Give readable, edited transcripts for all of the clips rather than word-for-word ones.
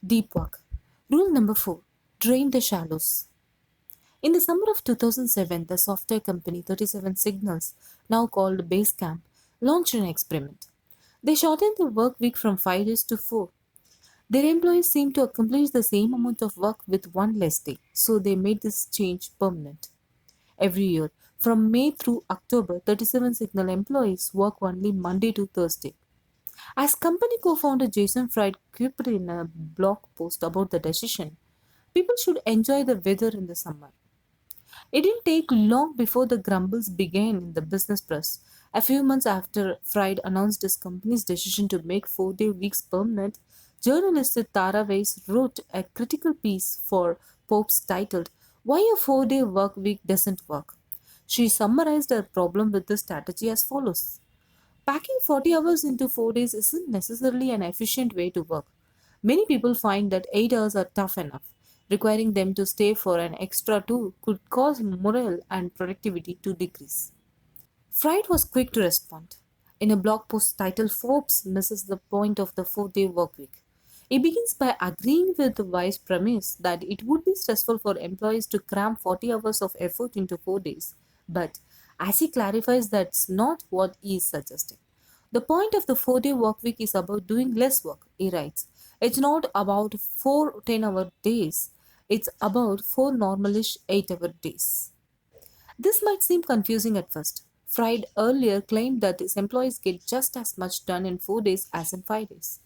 Deep work. Rule number 4. Drain the shallows. In the summer of 2007, the software company 37 Signals, now called Basecamp, launched an experiment. They shortened the work week from 5 days to 4. Their employees seemed to accomplish the same amount of work with one less day, so they made this change permanent. Every year, from May through October, 37 Signal employees work only Monday to Thursday. As company co-founder Jason Fried quipped in a blog post about the decision, people should enjoy the weather in the summer. It didn't take long before the grumbles began in the business press. A few months after Fried announced his company's decision to make 4-day weeks permanent, journalist Tara Weiss wrote a critical piece for Popes titled, Why a 4-Day Work Week Doesn't Work. She summarized her problem with this strategy as follows. Packing 40 hours into 4 days isn't necessarily an efficient way to work. Many people find that 8 hours are tough enough. Requiring them to stay for an extra 2 could cause morale and productivity to decrease. Fried was quick to respond. In a blog post titled Forbes Misses the Point of the 4-Day Workweek, he begins by agreeing with the wise premise that it would be stressful for employees to cram 40 hours of effort into 4 days. But as he clarifies, that's not what he is suggesting. The point of the 4-day workweek is about doing less work, he writes. It's not about 4 10-hour days, it's about 4 normalish 8-hour days. This might seem confusing at first. Fried earlier claimed that his employees get just as much done in 4 days as in 5 days.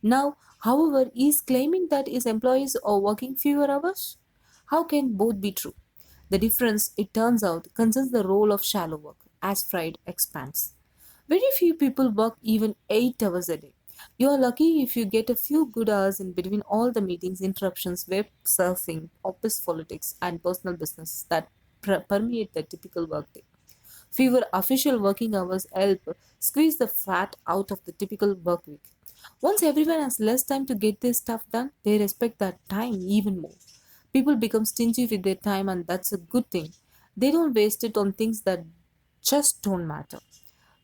Now, however, he is claiming that his employees are working fewer hours. How can both be true? The difference, it turns out, concerns the role of shallow work, as Fried expands. Very few people work even 8 hours a day. You are lucky if you get a few good hours in between all the meetings, interruptions, web surfing, office politics, and personal business that permeate the typical workday. Fewer official working hours help squeeze the fat out of the typical work week. Once everyone has less time to get their stuff done, they respect that time even more. People become stingy with their time, and that's a good thing. They don't waste it on things that just don't matter.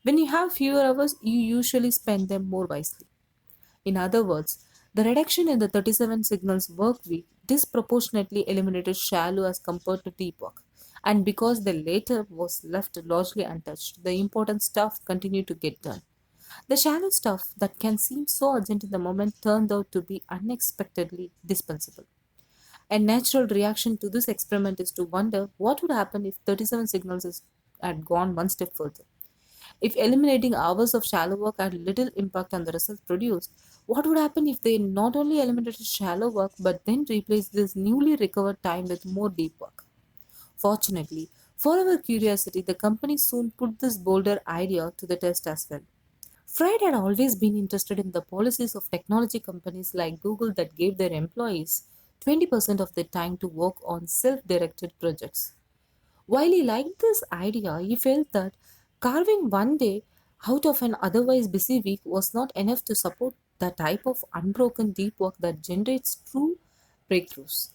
When you have fewer hours, you usually spend them more wisely. In other words, the reduction in the 37 signals work week disproportionately eliminated shallow as compared to deep work. And because the latter was left largely untouched, the important stuff continued to get done. The shallow stuff that can seem so urgent in the moment turned out to be unexpectedly dispensable. A natural reaction to this experiment is to wonder what would happen if 37 had gone one step further. If eliminating hours of shallow work had little impact on the results produced, what would happen if they not only eliminated shallow work but then replaced this newly recovered time with more deep work? Fortunately, for our curiosity, the company soon put this bolder idea to the test as well. Fried had always been interested in the policies of technology companies like Google that gave their employees 20% of their time to work on self directed projects. While he liked this idea, he felt that carving one day out of an otherwise busy week was not enough to support the type of unbroken deep work that generates true breakthroughs.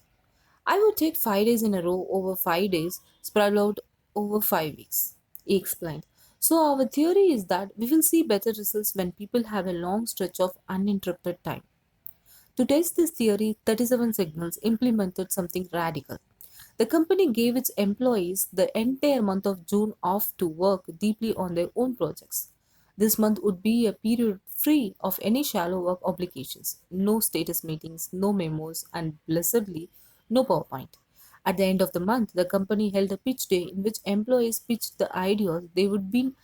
I would take 5 days in a row over 5 days, spread out over 5 weeks, he explained. So, our theory is that we will see better results when people have a long stretch of uninterrupted time. To test this theory, 37 Signals implemented something radical. The company gave its employees the entire month of June off to work deeply on their own projects. This month would be a period free of any shallow work obligations, no status meetings, no memos, and blessedly, no PowerPoint. At the end of the month, the company held a pitch day in which employees pitched the ideas they would be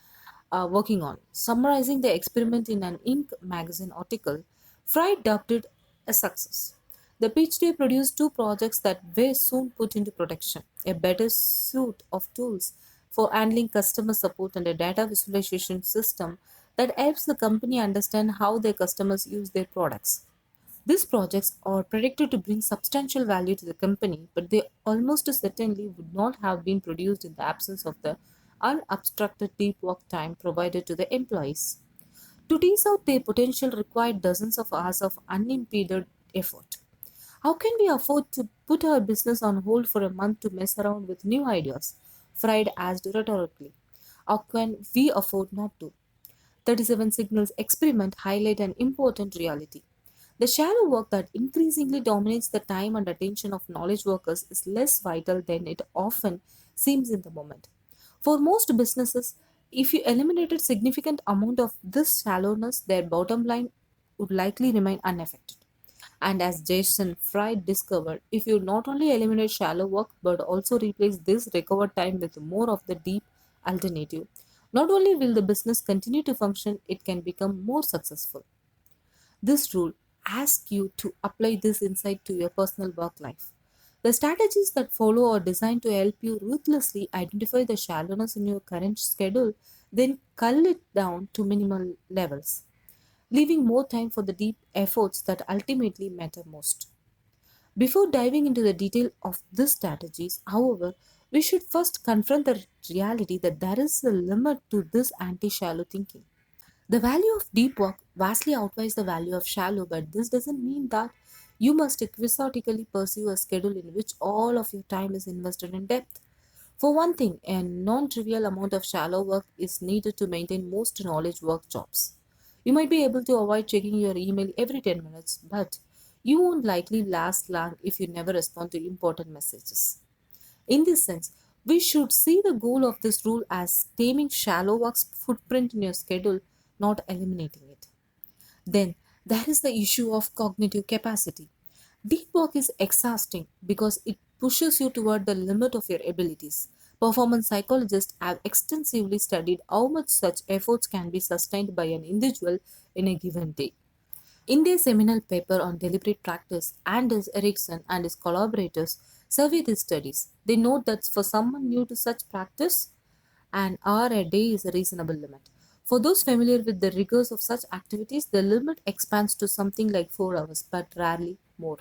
working on. Summarizing the experiment in an Inc. magazine article, Fry dubbed it a success. The pitch day produced two projects that were soon put into production: a better suite of tools for handling customer support and a data visualization system that helps the company understand how their customers use their products. These projects are predicted to bring substantial value to the company, but they almost certainly would not have been produced in the absence of the unobstructed deep work time provided to the employees. To tease out their potential required dozens of hours of unimpeded effort. How can we afford to put our business on hold for a month to mess around with new ideas? Fried asked rhetorically. How can we afford not to? 37 Signals experiment highlight an important reality. The shallow work that increasingly dominates the time and attention of knowledge workers is less vital than it often seems in the moment. For most businesses, if you eliminated significant amount of this shallowness, their bottom line would likely remain unaffected. And as Jason Fry discovered, if you not only eliminate shallow work but also replace this recovered time with more of the deep alternative, not only will the business continue to function, it can become more successful. This rule asks you to apply this insight to your personal work life. The strategies that follow are designed to help you ruthlessly identify the shallowness in your current schedule, then cull it down to minimal levels, leaving more time for the deep efforts that ultimately matter most. Before diving into the detail of these strategies, however, we should first confront the reality that there is a limit to this anti shallow thinking. The value of deep work vastly outweighs the value of shallow, but this doesn't mean that you must quixotically pursue a schedule in which all of your time is invested in depth. For one thing, a non trivial amount of shallow work is needed to maintain most knowledge work jobs. You might be able to avoid checking your email every 10 minutes, but you won't likely last long if you never respond to important messages. In this sense, we should see the goal of this rule as taming shallow work's footprint in your schedule, not eliminating it. Then there is the issue of cognitive capacity. Deep work is exhausting because it pushes you toward the limit of your abilities. Performance psychologists have extensively studied how much such efforts can be sustained by an individual in a given day. In their seminal paper on deliberate practice, Anders Ericsson and his collaborators survey these studies. They note that for someone new to such practice, an hour a day is a reasonable limit. For those familiar with the rigors of such activities, the limit expands to something like 4 hours, but rarely more.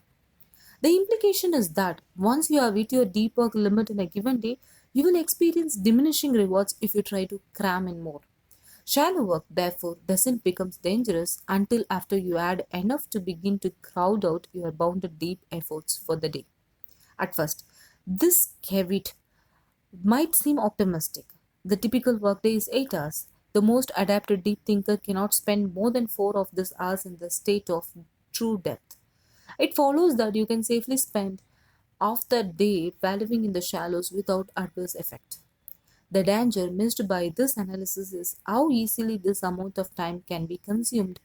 The implication is that once you have hit your deep work limit in a given day, you will experience diminishing rewards if you try to cram in more. Shallow work, therefore, doesn't become dangerous until after you add enough to begin to crowd out your bounded deep efforts for the day. At first, this caveat might seem optimistic. The typical workday is 8 hours. The most adapted deep thinker cannot spend more than 4 of these hours in the state of true depth. It follows that you can safely spend half the day wallowing in the shallows without adverse effect. The danger missed by this analysis is how easily this amount of time can be consumed,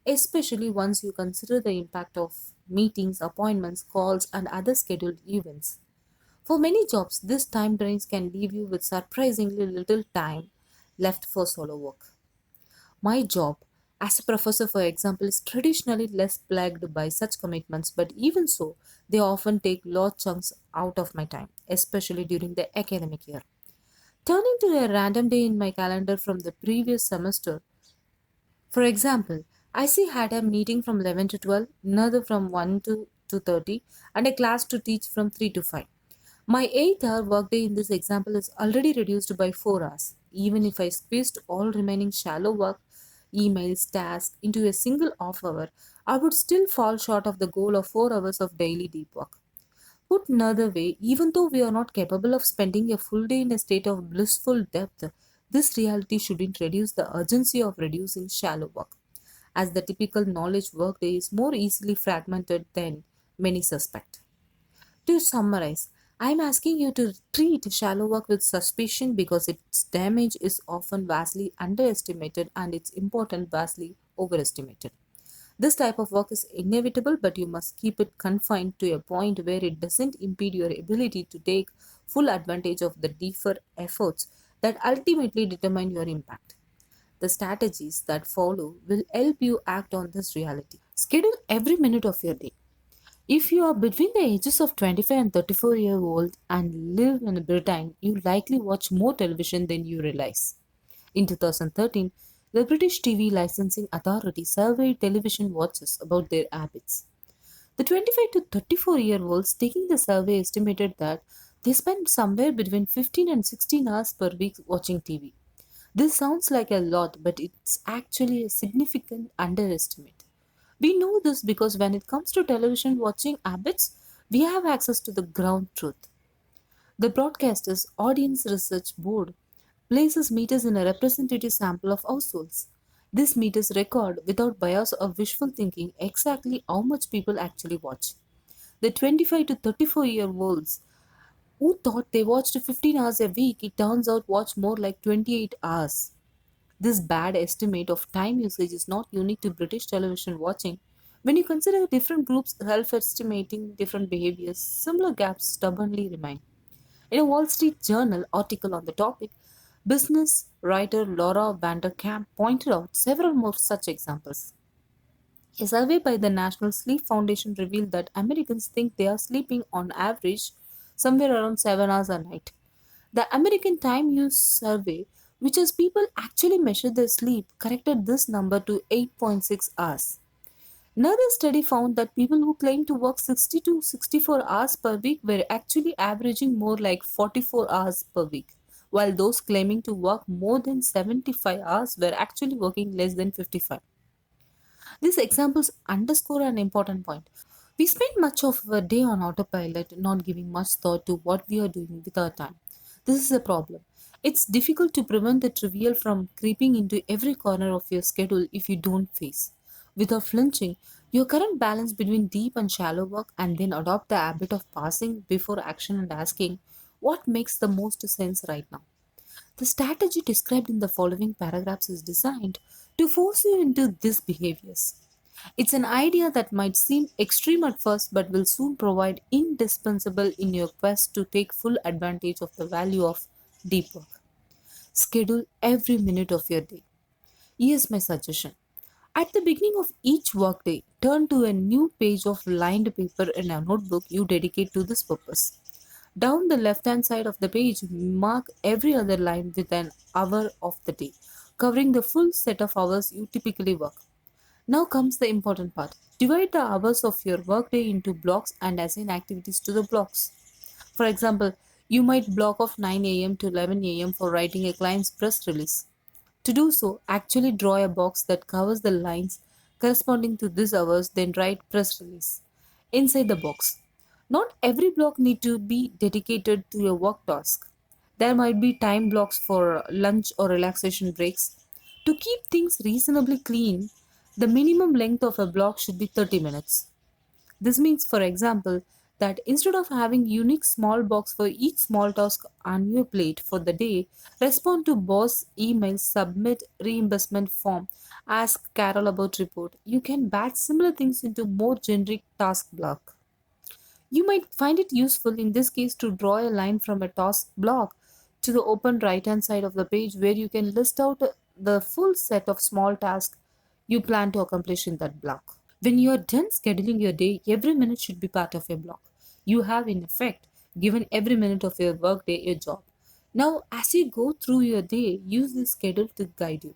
especially once you consider the impact of meetings, appointments, calls, and other scheduled events. For many jobs, this time drains can leave you with surprisingly little time left for solo work. My job, as a professor, for example, is traditionally less plagued by such commitments, but even so, they often take large chunks out of my time, especially during the academic year. Turning to a random day in my calendar from the previous semester, for example, I see had a meeting from 11 to 12, another from 1 to 2:30, and a class to teach from 3 to 5. My 8-hour workday in this example is already reduced by 4 hours. Even if I squeezed all remaining shallow work, emails, tasks into a single off hour, I would still fall short of the goal of 4 hours of daily deep work. Put another way, even though we are not capable of spending a full day in a state of blissful depth, this reality shouldn't reduce the urgency of reducing shallow work, as the typical knowledge workday is more easily fragmented than many suspect. To summarize, I am asking you to treat shallow work with suspicion because its damage is often vastly underestimated and its importance vastly overestimated. This type of work is inevitable, but you must keep it confined to a point where it doesn't impede your ability to take full advantage of the deeper efforts that ultimately determine your impact. The strategies that follow will help you act on this reality. Schedule every minute of your day. If you are between the ages of 25 and 34-year-old and live in Britain, you likely watch more television than you realize. In 2013, the British TV Licensing Authority surveyed television watchers about their habits. The 25 to 34-year-olds taking the survey estimated that they spend somewhere between 15 and 16 hours per week watching TV. This sounds like a lot, but it's actually a significant underestimate. We know this because when it comes to television watching habits, we have access to the ground truth. The broadcaster's Audience Research Board places meters in a representative sample of households. This meters record without bias or wishful thinking exactly how much people actually watch. The 25 to 34-year-olds who thought they watched 15 hours a week, it turns out watch more like 28 hours. This bad estimate of time usage is not unique to British television watching. When you consider different groups self estimating different behaviors, similar gaps stubbornly remain. In a Wall Street Journal article on the topic, business writer Laura Vanderkamp pointed out several more such examples. A survey by the National Sleep Foundation revealed that Americans think they are sleeping on average somewhere around 7 hours a night. The American Time Use Survey, which has people actually measure their sleep, corrected this number to 8.6 hours. Another study found that people who claim to work 60 to 64 hours per week were actually averaging more like 44 hours per week, while those claiming to work more than 75 hours were actually working less than 55. These examples underscore an important point. We spend much of our day on autopilot, not giving much thought to what we are doing with our time. This is a problem. It's difficult to prevent the trivial from creeping into every corner of your schedule if you don't face, without flinching, your current balance between deep and shallow work and then adopt the habit of pausing before action and asking what makes the most sense right now. The strategy described in the following paragraphs is designed to force you into these behaviors. It's an idea that might seem extreme at first but will soon prove indispensable in your quest to take full advantage of the value of deep work. Schedule every minute of your day. Here's my suggestion. At the beginning of each workday, turn to a new page of lined paper in a notebook you dedicate to this purpose. Down the left hand side of the page, mark every other line with an hour of the day, covering the full set of hours you typically work. Now comes the important part. Divide the hours of your workday into blocks and assign activities to the blocks. For example, you might block off 9 a.m. to 11 a.m. for writing a client's press release. To do so, actually draw a box that covers the lines corresponding to these hours, then write press release inside the box. Not every block need to be dedicated to a work task. There might be time blocks for lunch or relaxation breaks. To keep things reasonably clean, the minimum length of a block should be 30 minutes. This means, for example, that instead of having unique small box for each small task on your plate for the day, respond to boss emails, submit reimbursement form, ask Carol about report. You can batch similar things into more generic task block. You might find it useful in this case to draw a line from a task block to the open right hand side of the page where you can list out the full set of small tasks you plan to accomplish in that block. When you are done scheduling your day, every minute should be part of your block. You have, in effect, given every minute of your workday a job. Now, as you go through your day, use this schedule to guide you.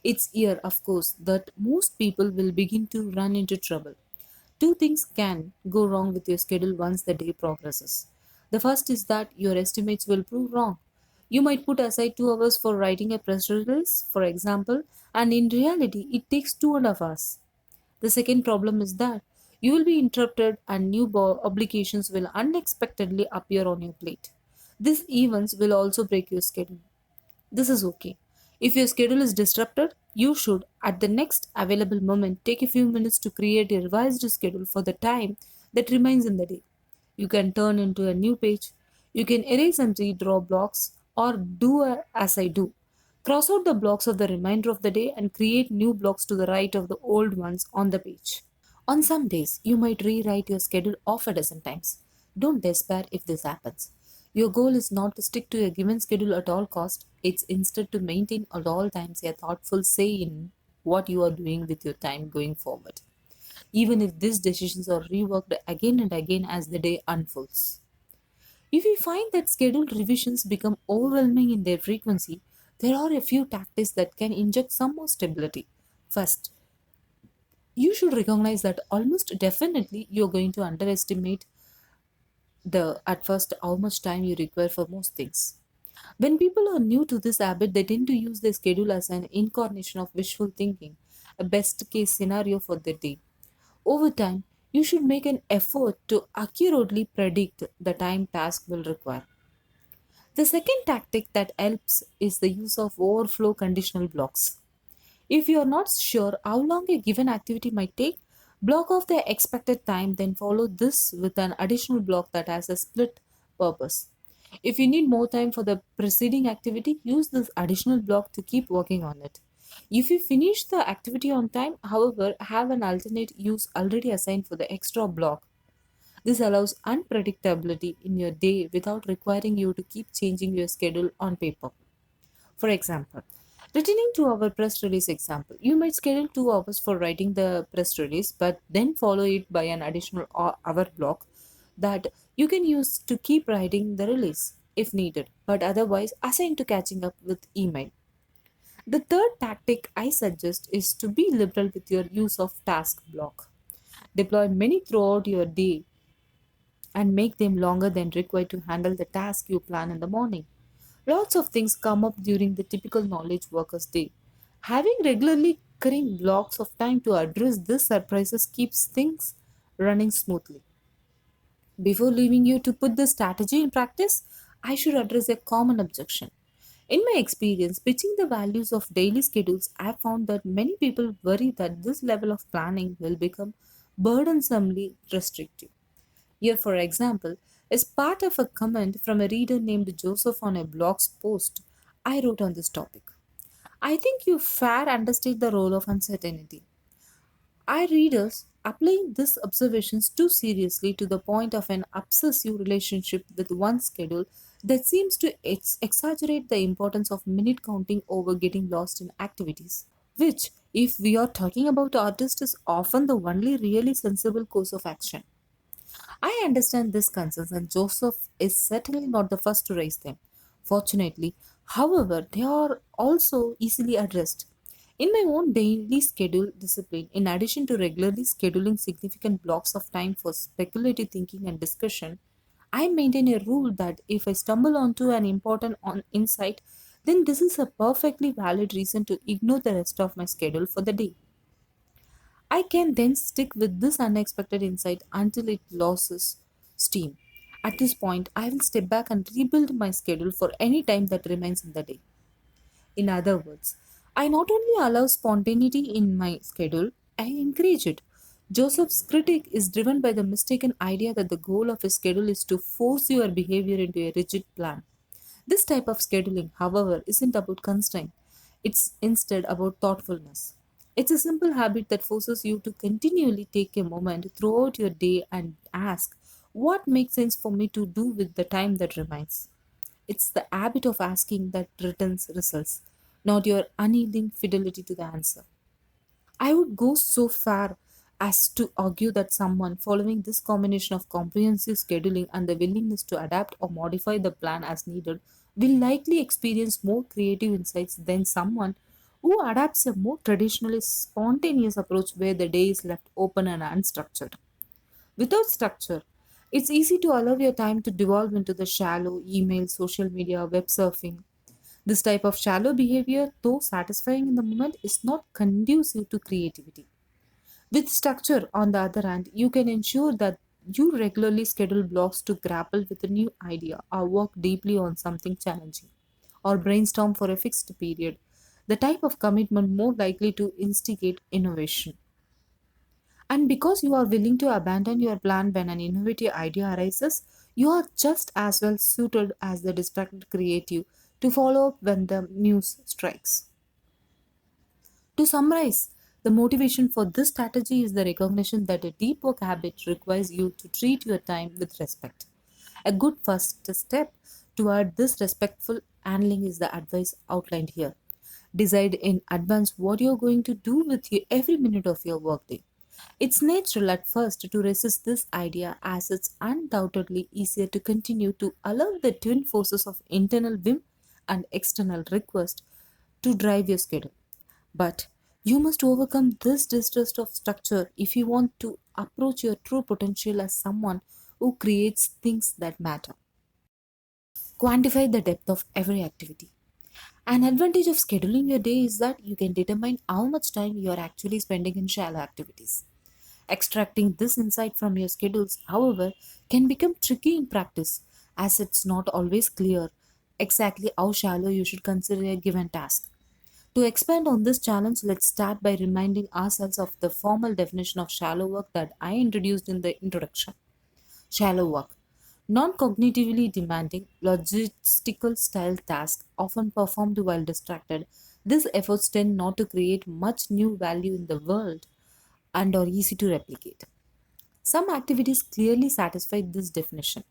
It's here, of course, that most people will begin to run into trouble. Two things can go wrong with your schedule once the day progresses. The first is that your estimates will prove wrong. You might put aside 2 hours for writing a press release, for example, and in reality, it takes 2.5 hours. The second problem is that you will be interrupted and new obligations will unexpectedly appear on your plate. These events will also break your schedule. This is okay. If your schedule is disrupted, you should, at the next available moment, take a few minutes to create a revised schedule for the time that remains in the day. You can turn into a new page. You can erase and redraw blocks or as I do. Cross out the blocks of the remainder of the day and create new blocks to the right of the old ones on the page. On some days, you might rewrite your schedule off a dozen times. Don't despair if this happens. Your goal is not to stick to a given schedule at all cost. It's instead to maintain at all times a thoughtful say in what you are doing with your time going forward, even if these decisions are reworked again and again as the day unfolds. If you find that schedule revisions become overwhelming in their frequency, there are a few tactics that can inject some more stability. First, you should recognize that almost definitely you're going to underestimate the at first how much time you require for most things. When people are new to this habit, they tend to use their schedule as an incarnation of wishful thinking, a best case scenario for the day. Over time, you should make an effort to accurately predict the time task will require. The second tactic that helps is the use of overflow conditional blocks. If you are not sure how long a given activity might take, block off the expected time, then follow this with an additional block that has a split purpose. If you need more time for the preceding activity, use this additional block to keep working on it. If you finish the activity on time, however, have an alternate use already assigned for the extra block. This allows unpredictability in your day without requiring you to keep changing your schedule on paper. For example, returning to our press release example, you might schedule 2 hours for writing the press release, but then follow it by an additional hour block that you can use to keep writing the release if needed, but otherwise assign to catching up with email. The third tactic I suggest is to be liberal with your use of task block. Deploy many throughout your day and make them longer than required to handle the task you plan in the morning. Lots of things come up during the typical knowledge worker's day. Having regularly recurring blocks of time to address these surprises keeps things running smoothly. Before leaving you to put this strategy in practice, I should address a common objection. In my experience, pitching the values of daily schedules, I have found that many people worry that this level of planning will become burdensomely restrictive. Here, for example, is part of a comment from a reader named Joseph on a blog's post I wrote on this topic. I think you fair understate the role of uncertainty. Our readers applying these observations too seriously to the point of an obsessive relationship with one schedule that seems to exaggerate the importance of minute counting over getting lost in activities, which, if we are talking about artists, is often the only really sensible course of action. I understand these concerns, and Joseph is certainly not the first to raise them. Fortunately, however, they are also easily addressed. In my own daily schedule discipline, in addition to regularly scheduling significant blocks of time for speculative thinking and discussion, I maintain a rule that if I stumble onto an important insight, then this is a perfectly valid reason to ignore the rest of my schedule for the day. I can then stick with this unexpected insight until it loses steam. At this point, I will step back and rebuild my schedule for any time that remains in the day. In other words, I not only allow spontaneity in my schedule, I encourage it. Joseph's critique is driven by the mistaken idea that the goal of a schedule is to force your behavior into a rigid plan. This type of scheduling, however, isn't about constraint, it's instead about thoughtfulness. It's a simple habit that forces you to continually take a moment throughout your day and ask, what makes sense for me to do with the time that remains? It's the habit of asking that returns results, not your unyielding fidelity to the answer. I would go so far as to argue that someone following this combination of comprehensive scheduling and the willingness to adapt or modify the plan as needed will likely experience more creative insights than someone who adapts a more traditionally spontaneous approach where the day is left open and unstructured. Without structure, it's easy to allow your time to devolve into the shallow email, social media, web surfing. This type of shallow behavior, though satisfying in the moment, is not conducive to creativity. With structure, on the other hand, you can ensure that you regularly schedule blocks to grapple with a new idea or work deeply on something challenging or brainstorm for a fixed period, the type of commitment more likely to instigate innovation. And because you are willing to abandon your plan when an innovative idea arises, you are just as well suited as the distracted creative to follow up when the muse strikes. To summarize, the motivation for this strategy is the recognition that a deep work habit requires you to treat your time with respect. A good first step toward this respectful handling is the advice outlined here. Decide in advance what you're going to do with every minute of your workday. It's natural at first to resist this idea as it's undoubtedly easier to continue to allow the twin forces of internal whim and external request to drive your schedule. But you must overcome this distrust of structure if you want to approach your true potential as someone who creates things that matter. Quantify the depth of every activity. An advantage of scheduling your day is that you can determine how much time you are actually spending in shallow activities. Extracting this insight from your schedules, however, can become tricky in practice as it's not always clear exactly how shallow you should consider a given task. To expand on this challenge, let's start by reminding ourselves of the formal definition of shallow work that I introduced in the introduction. Shallow work. Non cognitively demanding, logistical style tasks often performed while distracted. These efforts tend not to create much new value in the world and are easy to replicate. Some activities clearly satisfy this definition.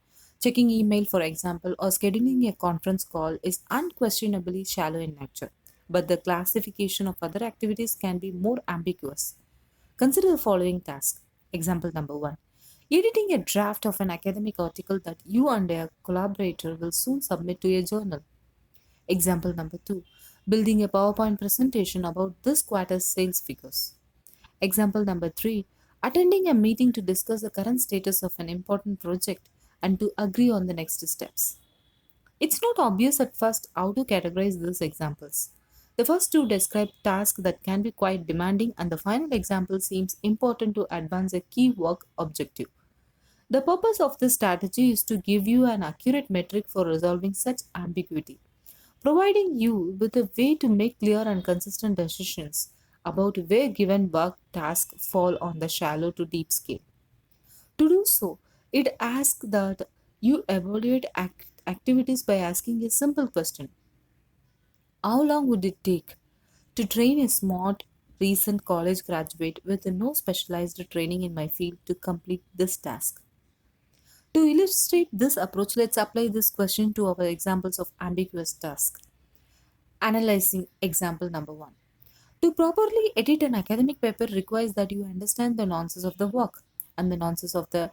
Checking email, for example, or scheduling a conference call is unquestionably shallow in nature, but the classification of other activities can be more ambiguous. Consider the following task. Example number 1. Editing a draft of an academic article that you and a collaborator will soon submit to a journal. Example number 2. Building a PowerPoint presentation about this quarter's sales figures. Example number 3. Attending a meeting to discuss the current status of an important project and to agree on the next steps. It's not obvious at first how to categorize these examples. The first two describe tasks that can be quite demanding, and the final example seems important to advance a key work objective. The purpose of this strategy is to give you an accurate metric for resolving such ambiguity, providing you with a way to make clear and consistent decisions about where given work tasks fall on the shallow to deep scale. To do so, it asks that you evaluate activities by asking a simple question. How long would it take to train a smart, recent college graduate with no specialized training in my field to complete this task? To illustrate this approach, let's apply this question to our examples of ambiguous tasks. Analyzing example number 1. To properly edit an academic paper requires that you understand the nonsense of the work and the nonsense of the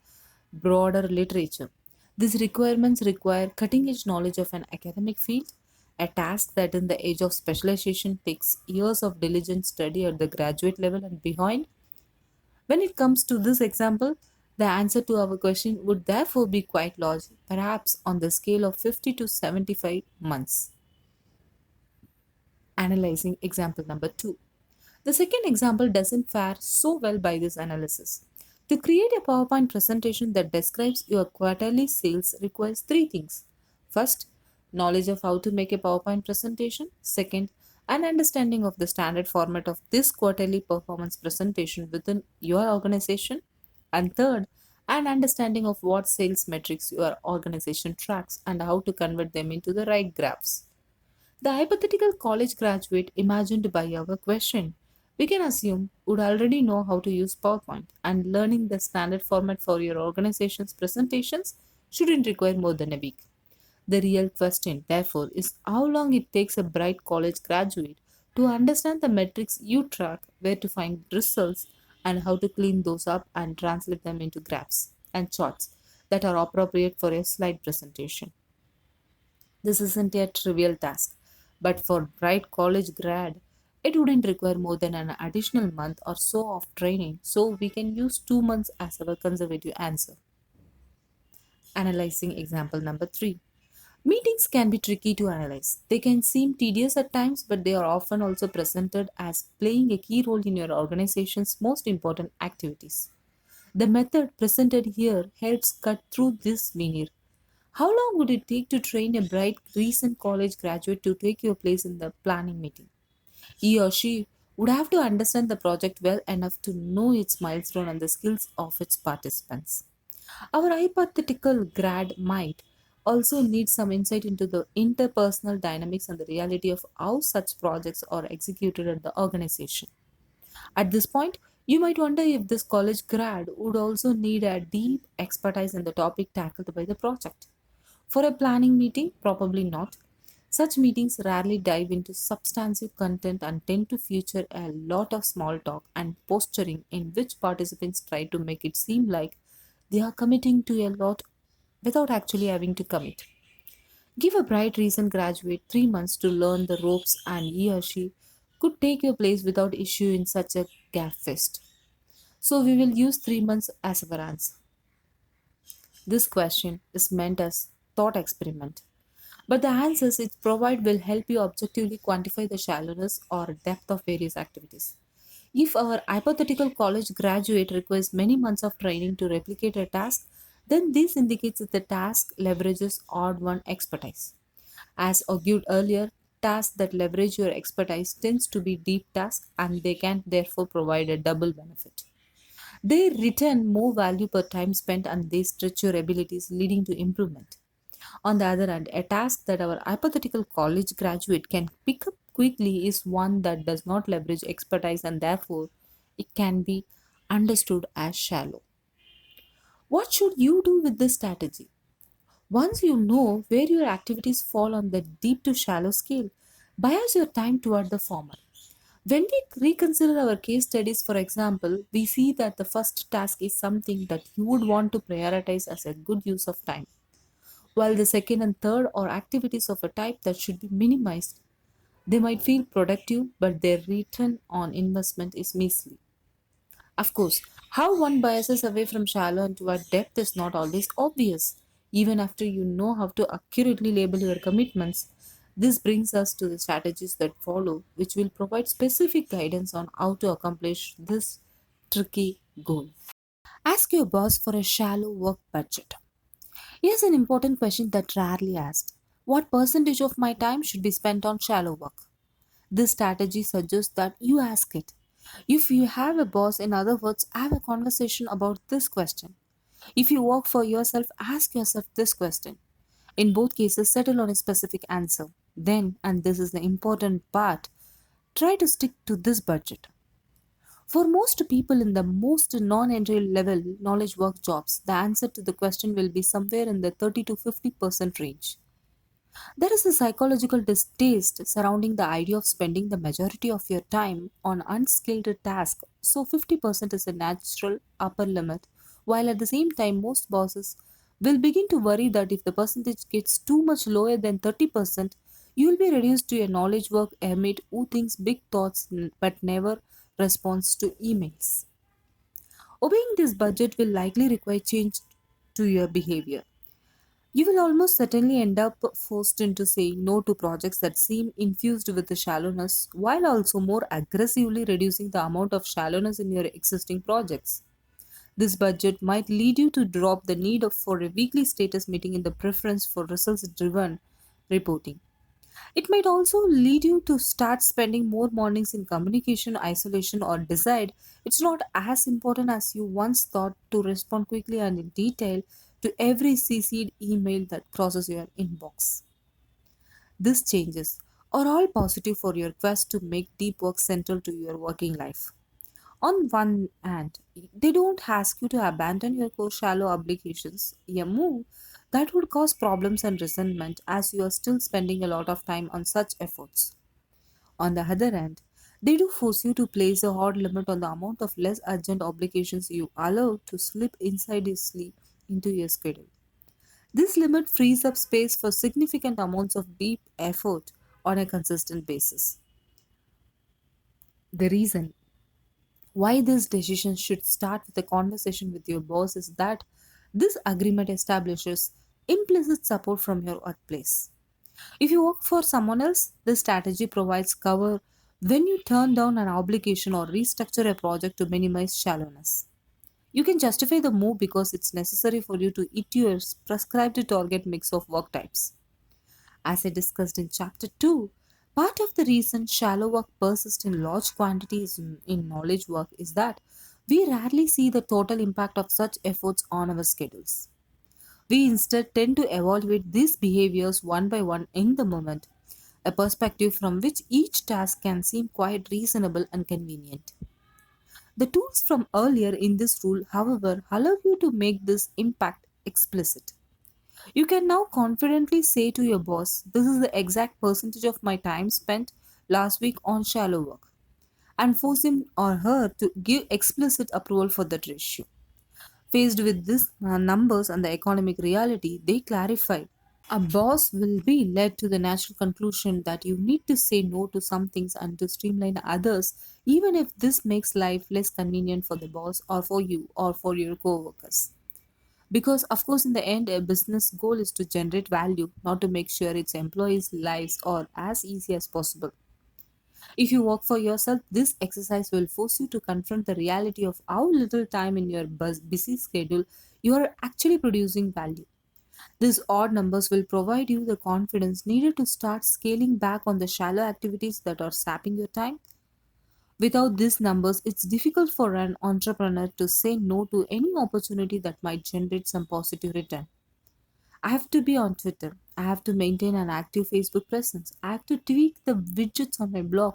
broader literature. These requirements require cutting edge knowledge of an academic field, a task that in the age of specialization takes years of diligent study at the graduate level and behind. When it comes to this example, the answer to our question would therefore be quite large, perhaps on the scale of 50 to 75 months. Analyzing example number 2. The second example doesn't fare so well by this analysis. To create a PowerPoint presentation that describes your quarterly sales requires three things. First, knowledge of how to make a PowerPoint presentation. Second, an understanding of the standard format of this quarterly performance presentation within your organization. And third, an understanding of what sales metrics your organization tracks and how to convert them into the right graphs. The hypothetical college graduate imagined by our question, we can assume, would already know how to use PowerPoint, and learning the standard format for your organization's presentations shouldn't require more than a week. The real question, therefore, is how long it takes a bright college graduate to understand the metrics you track, where to find results, and how to clean those up and translate them into graphs and charts that are appropriate for a slide presentation. This isn't a trivial task, but for bright college grad, it wouldn't require more than an additional month or so of training, so we can use 2 months as our conservative answer. Analyzing example number 3. Meetings can be tricky to analyze. They can seem tedious at times, but they are often also presented as playing a key role in your organization's most important activities. The method presented here helps cut through this veneer. How long would it take to train a bright recent college graduate to take your place in the planning meeting? He or she would have to understand the project well enough to know its milestone and the skills of its participants. Our hypothetical grad might also need some insight into the interpersonal dynamics and the reality of how such projects are executed at the organization. At this point, you might wonder if this college grad would also need a deep expertise in the topic tackled by the project. For a planning meeting, probably not. Such meetings rarely dive into substantive content and tend to feature a lot of small talk and posturing in which participants try to make it seem like they are committing to a lot without actually having to commit. Give a bright recent graduate 3 months to learn the ropes and he or she could take your place without issue in such a gap fest. So we will use 3 months as our answer. This question is meant as thought experiment. But the answers it provides will help you objectively quantify the shallowness or depth of various activities. If our hypothetical college graduate requires many months of training to replicate a task, then this indicates that the task leverages odd one expertise. As argued earlier, Tasks that leverage your expertise tends to be deep tasks and they can therefore provide a double benefit. They return more value per time spent and they stretch your abilities, leading to improvement. On the other hand, a task that our hypothetical college graduate can pick up quickly is one that does not leverage expertise and therefore it can be understood as shallow. What should you do with this strategy? Once you know where your activities fall on the deep to shallow scale, bias your time toward the former. When we reconsider our case studies, for example, we see that the first task is something that you would want to prioritize as a good use of time, while the second and third are activities of a type that should be minimized. They might feel productive, but their return on investment is measly. Of course, how one biases away from shallow and toward depth is not always obvious. Even after you know how to accurately label your commitments, this brings us to the strategies that follow, which will provide specific guidance on how to accomplish this tricky goal. Ask your boss for a shallow work budget. Here's an important question that rarely asked. What percentage of my time should be spent on shallow work? This strategy suggests that you ask it. If you have a boss, in other words, have a conversation about this question. If you work for yourself, ask yourself this question. In both cases, settle on a specific answer. Then, and this is the important part, try to stick to this budget. For most people in the most non entry level knowledge work jobs, the answer to the question will be somewhere in the 30 to 50% range. There is a psychological distaste surrounding the idea of spending the majority of your time on unskilled tasks, so 50% is a natural upper limit, while at the same time, most bosses will begin to worry that if the percentage gets too much lower than 30%, you will be reduced to a knowledge work hermit who thinks big thoughts but never responds to emails. Obeying this budget will likely require change to your behavior. You will almost certainly end up forced into saying no to projects that seem infused with the shallowness, while also more aggressively reducing the amount of shallowness in your existing projects. This budget might lead you to drop the need for a weekly status meeting in the preference for results driven reporting. It might also lead you to start spending more mornings in communication, isolation, or decide it's not as important as you once thought to respond quickly and in detail to every CC'd email that crosses your inbox. These changes are all positive for your quest to make deep work central to your working life. On one hand, they don't ask you to abandon your core shallow obligations, a move that would cause problems and resentment as you are still spending a lot of time on such efforts. On the other hand, they do force you to place a hard limit on the amount of less urgent obligations you allow to slip insidiously into your schedule. This limit frees up space for significant amounts of deep effort on a consistent basis. The reason why this decision should start with a conversation with your boss is that this agreement establishes implicit support from your workplace. If you work for someone else, this strategy provides cover when you turn down an obligation or restructure a project to minimize shallowness. You can justify the move because it's necessary for you to hit your prescribed target mix of work types. As I discussed in chapter 2, part of the reason shallow work persists in large quantities in knowledge work is that we rarely see the total impact of such efforts on our schedules. We instead tend to evaluate these behaviors one by one in the moment, a perspective from which each task can seem quite reasonable and convenient. The tools from earlier in this rule, however, allow you to make this impact explicit. You can now confidently say to your boss, this is the exact percentage of my time spent last week on shallow work, and force him or her to give explicit approval for that ratio. Faced with these numbers and the economic reality, they clarify. A boss will be led to the natural conclusion that you need to say no to some things and to streamline others, even if this makes life less convenient for the boss or for you or for your co workers. Because, of course, in the end, a business goal is to generate value, not to make sure its employees' lives are as easy as possible. If you work for yourself, this exercise will force you to confront the reality of how little time in your busy schedule you are actually producing value. These odd numbers will provide you the confidence needed to start scaling back on the shallow activities that are sapping your time. Without these numbers, it's difficult for an entrepreneur to say no to any opportunity that might generate some positive return. I have to be on Twitter. I have to maintain an active Facebook presence. I have to tweak the widgets on my blog.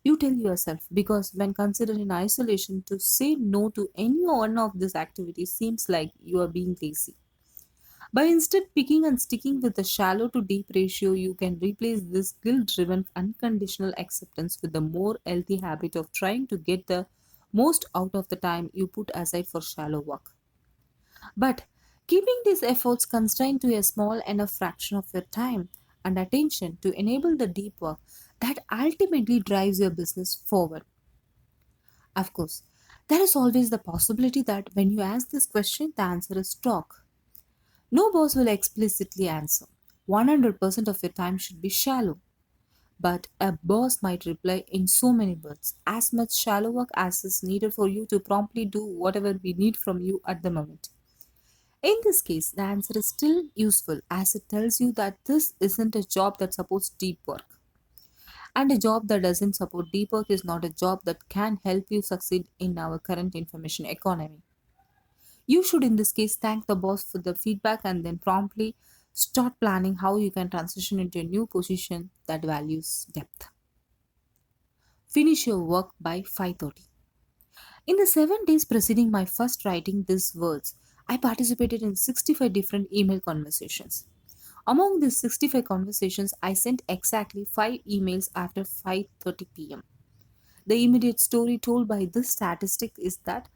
You tell yourself, because when considered in isolation, to say no to any one of these activities seems like you are being lazy. By instead picking and sticking with the shallow to deep ratio, you can replace this guilt driven unconditional acceptance with the more healthy habit of trying to get the most out of the time you put aside for shallow work. But keeping these efforts constrained to a small enough fraction of your time and attention to enable the deep work that ultimately drives your business forward. Of course, there is always the possibility that when you ask this question, the answer is talk. No boss will explicitly answer. 100% of your time should be shallow. But a boss might reply in so many words, as much shallow work as is needed for you to promptly do whatever we need from you at the moment. In this case, the answer is still useful as it tells you that this isn't a job that supports deep work. And a job that doesn't support deep work is not a job that can help you succeed in our current information economy. You should, in this case, thank the boss for the feedback and then promptly start planning how you can transition into a new position that values depth. Finish your work by 5:30. In the 7 days preceding my first writing these words, I participated in 65 different email conversations. Among these 65 conversations, I sent exactly 5 emails after 5:30 p.m. The immediate story told by this statistic is that,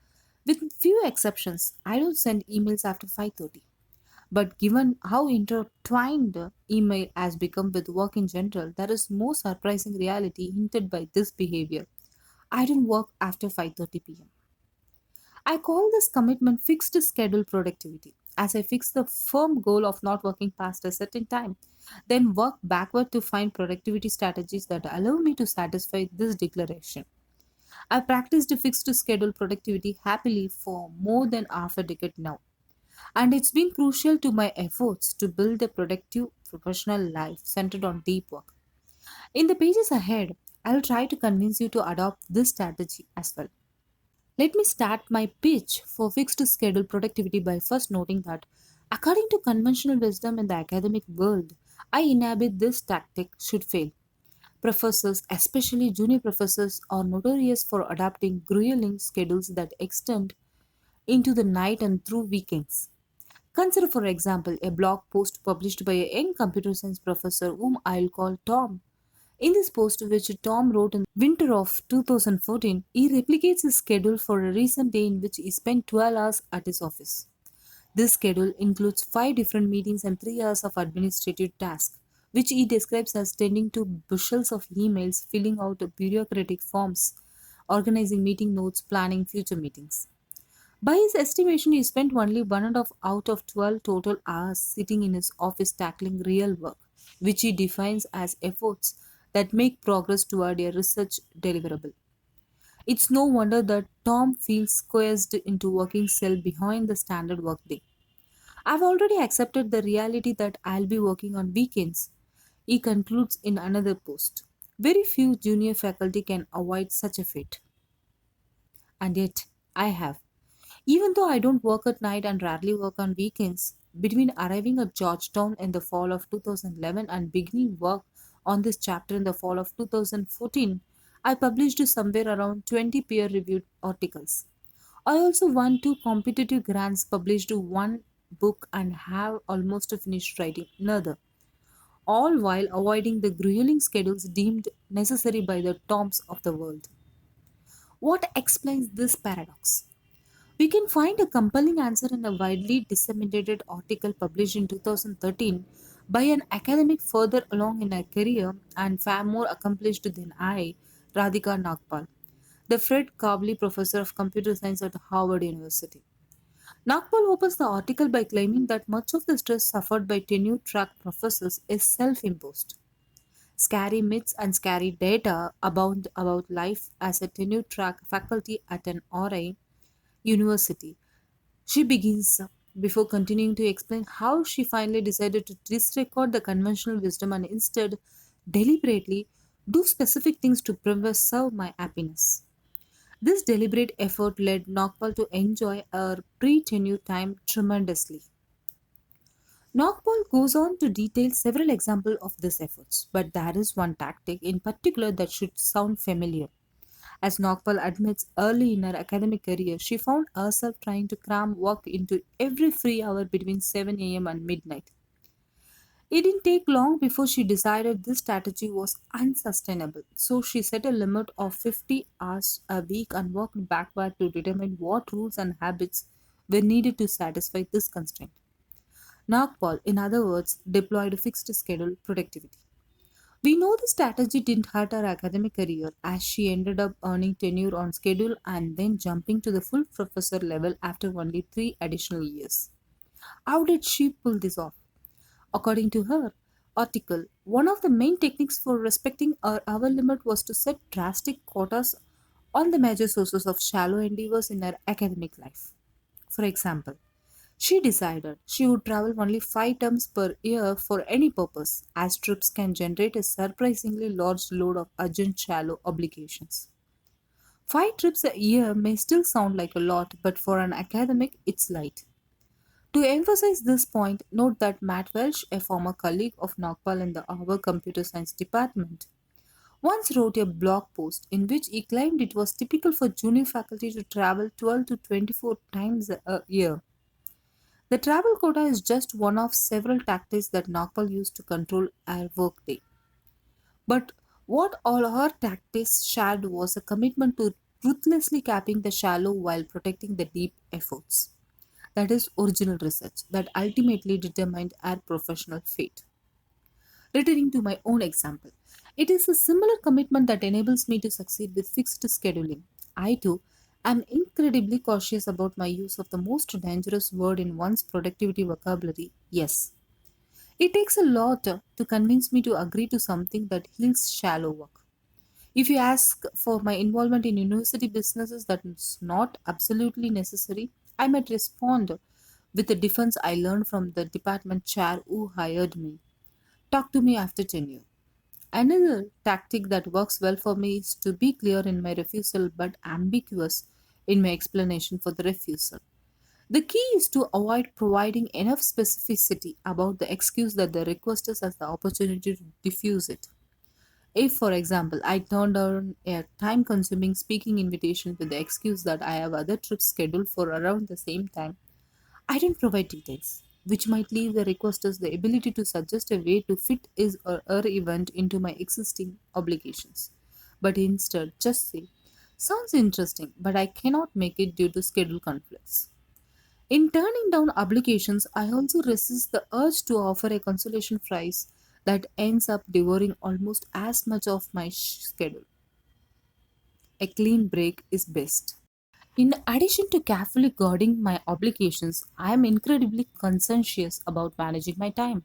with few exceptions, I don't send emails after 5:30. But given how intertwined email has become with work in general, there is more surprising reality hinted by this behavior. I don't work after 5:30 p.m. I call this commitment fixed schedule productivity, as I fix the firm goal of not working past a certain time, then work backward to find productivity strategies that allow me to satisfy this declaration. I've practiced fixed schedule productivity happily for more than half a decade now, and it's been crucial to my efforts to build a productive professional life centered on deep work. In the pages ahead, I'll try to convince you to adopt this strategy as well. Let me start my pitch for fixed schedule productivity by first noting that, according to conventional wisdom in the academic world, I inhabit this tactic should fail. Professors, especially junior professors, are notorious for adopting grueling schedules that extend into the night and through weekends. Consider, for example, a blog post published by a young computer science professor whom I'll call Tom. In this post, which Tom wrote in winter of 2014, he replicates his schedule for a recent day in which he spent 12 hours at his office. This schedule includes 5 different meetings and 3 hours of administrative tasks, which he describes as tending to bushels of emails, filling out bureaucratic forms, organizing meeting notes, planning future meetings. By his estimation, he spent only 1.5 out of 12 total hours sitting in his office tackling real work, which he defines as efforts that make progress toward a research deliverable. It's no wonder that Tom feels squeezed into working cell behind the standard workday. I've already accepted the reality that I'll be working on weekends, he concludes in another post. Very few junior faculty can avoid such a fate. And yet, I have. Even though I don't work at night and rarely work on weekends, between arriving at Georgetown in the fall of 2011 and beginning work on this chapter in the fall of 2014, I published somewhere around 20 peer reviewed articles. I also won 2 competitive grants, published 1 book, and have almost finished writing another, all while avoiding the grueling schedules deemed necessary by the Toms of the world. What explains this paradox? We can find a compelling answer in a widely disseminated article published in 2013 by an academic further along in her career and far more accomplished than I, Radhika Nagpal, the Fred Kavli Professor of Computer Science at Harvard University. Nagpal opens the article by claiming that much of the stress suffered by tenure track professors is self imposed. Scary myths and scary data abound about life as a tenure track faculty at an RI university. She begins. before continuing to explain how she finally decided to disregard the conventional wisdom and instead deliberately do specific things to preserve my happiness. This deliberate effort led Nagpal to enjoy her pre-tenure time tremendously. Nagpal goes on to detail several examples of these efforts, but there is one tactic in particular that should sound familiar. As Nagpal admits early in her academic career, she found herself trying to cram work into every free hour between 7 a.m. and midnight. It didn't take long before she decided this strategy was unsustainable, so she set a limit of 50 hours a week and worked backward to determine what rules and habits were needed to satisfy this constraint. Nagpal, in other words, deployed a fixed schedule productivity. We know the strategy didn't hurt her academic career as she ended up earning tenure on schedule and then jumping to the full professor level after only 3 additional years. How did she pull this off? According to her article, one of the main techniques for respecting our hour limit was to set drastic quotas on the major sources of shallow endeavors in her academic life. For example, she decided she would travel only 5 terms per year for any purpose, as trips can generate a surprisingly large load of urgent shallow obligations. 5 trips a year may still sound like a lot, but for an academic, it's light. To emphasize this point, note that Matt Welsh, a former colleague of Nagpal in the Harvard Computer Science Department, once wrote a blog post in which he claimed it was typical for junior faculty to travel 12 to 24 times a year. The travel quota is just one of several tactics that Nagpal used to control her workday. But what all her tactics shared was a commitment to ruthlessly capping the shallow while protecting the deep efforts. That is original research that ultimately determined our professional fate. Returning to my own example, it is a similar commitment that enables me to succeed with fixed scheduling. I too am incredibly cautious about my use of the most dangerous word in one's productivity vocabulary, yes. It takes a lot to convince me to agree to something that heals shallow work. If you ask for my involvement in university businesses that is not absolutely necessary, I might respond with the defense I learned from the department chair who hired me. Talk to me after tenure. Another tactic that works well for me is to be clear in my refusal but ambiguous in my explanation for the refusal. The key is to avoid providing enough specificity about the excuse that the requester has the opportunity to diffuse it. If, for example, I turned down a time consuming speaking invitation with the excuse that I have other trips scheduled for around the same time, I didn't provide details, which might leave the requesters the ability to suggest a way to fit his or her event into my existing obligations. But instead, just say, sounds interesting, but I cannot make it due to schedule conflicts. In turning down obligations, I also resist the urge to offer a consolation prize that ends up devouring almost as much of my schedule. A clean break is best. In addition to carefully guarding my obligations, I am incredibly conscientious about managing my time.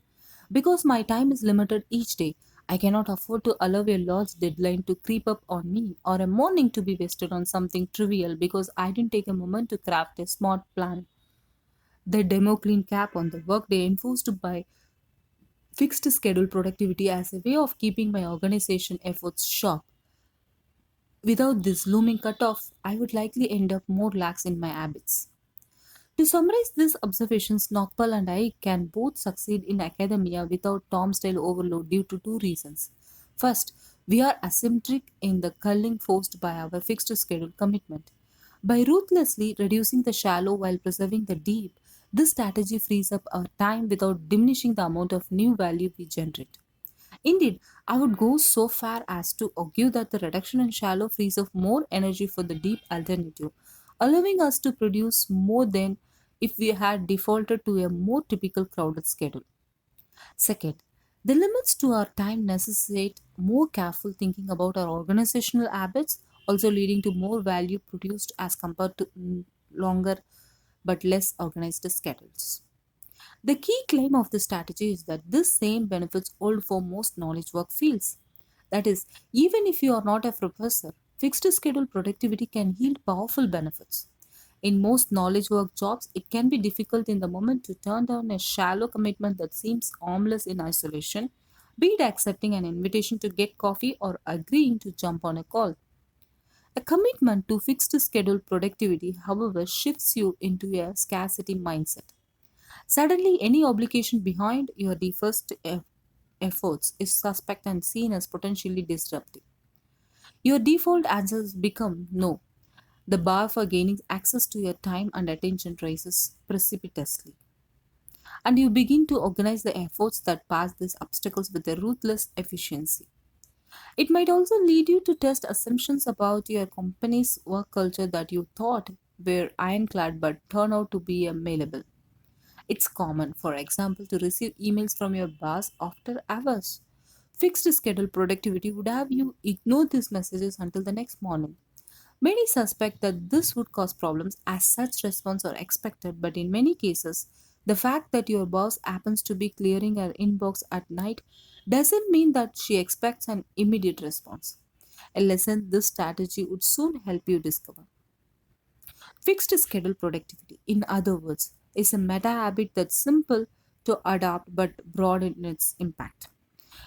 Because my time is limited each day, I cannot afford to allow a large deadline to creep up on me or a morning to be wasted on something trivial because I didn't take a moment to craft a smart plan. The Democlean cap on the workday enforced by fixed schedule productivity as a way of keeping my organization efforts sharp. Without this looming cutoff, I would likely end up more lax in my habits. To summarize these observations, Nokpal and I can both succeed in academia without Tom style overload due to two reasons. First, we are asymmetric in the culling forced by our fixed schedule commitment. By ruthlessly reducing the shallow while preserving the deep, this strategy frees up our time without diminishing the amount of new value we generate. Indeed, I would go so far as to argue that the reduction in shallow frees up more energy for the deep alternative, allowing us to produce more than if we had defaulted to a more typical crowded schedule. Second, the limits to our time necessitate more careful thinking about our organizational habits, also leading to more value produced as compared to longer but less organized schedules. The key claim of this strategy is that this same benefits hold for most knowledge work fields. That is, even if you are not a professor, fixed schedule productivity can yield powerful benefits. In most knowledge work jobs, it can be difficult in the moment to turn down a shallow commitment that seems harmless in isolation, be it accepting an invitation to get coffee or agreeing to jump on a call. A commitment to fixed schedule productivity, however, shifts you into a scarcity mindset. Suddenly, any obligation behind your deferred efforts is suspect and seen as potentially disruptive. Your default answers become no. The bar for gaining access to your time and attention rises precipitously, and you begin to organize the efforts that pass these obstacles with a ruthless efficiency. It might also lead you to test assumptions about your company's work culture that you thought were ironclad but turn out to be malleable. It's common, for example, to receive emails from your boss after hours. Fixed schedule productivity would have you ignore these messages until the next morning. Many suspect that this would cause problems as such response are expected, but in many cases, the fact that your boss happens to be clearing her inbox at night doesn't mean that she expects an immediate response. A lesson this strategy would soon help you discover. Fixed schedule productivity, in other words, is a meta habit that's simple to adopt but broad in its impact.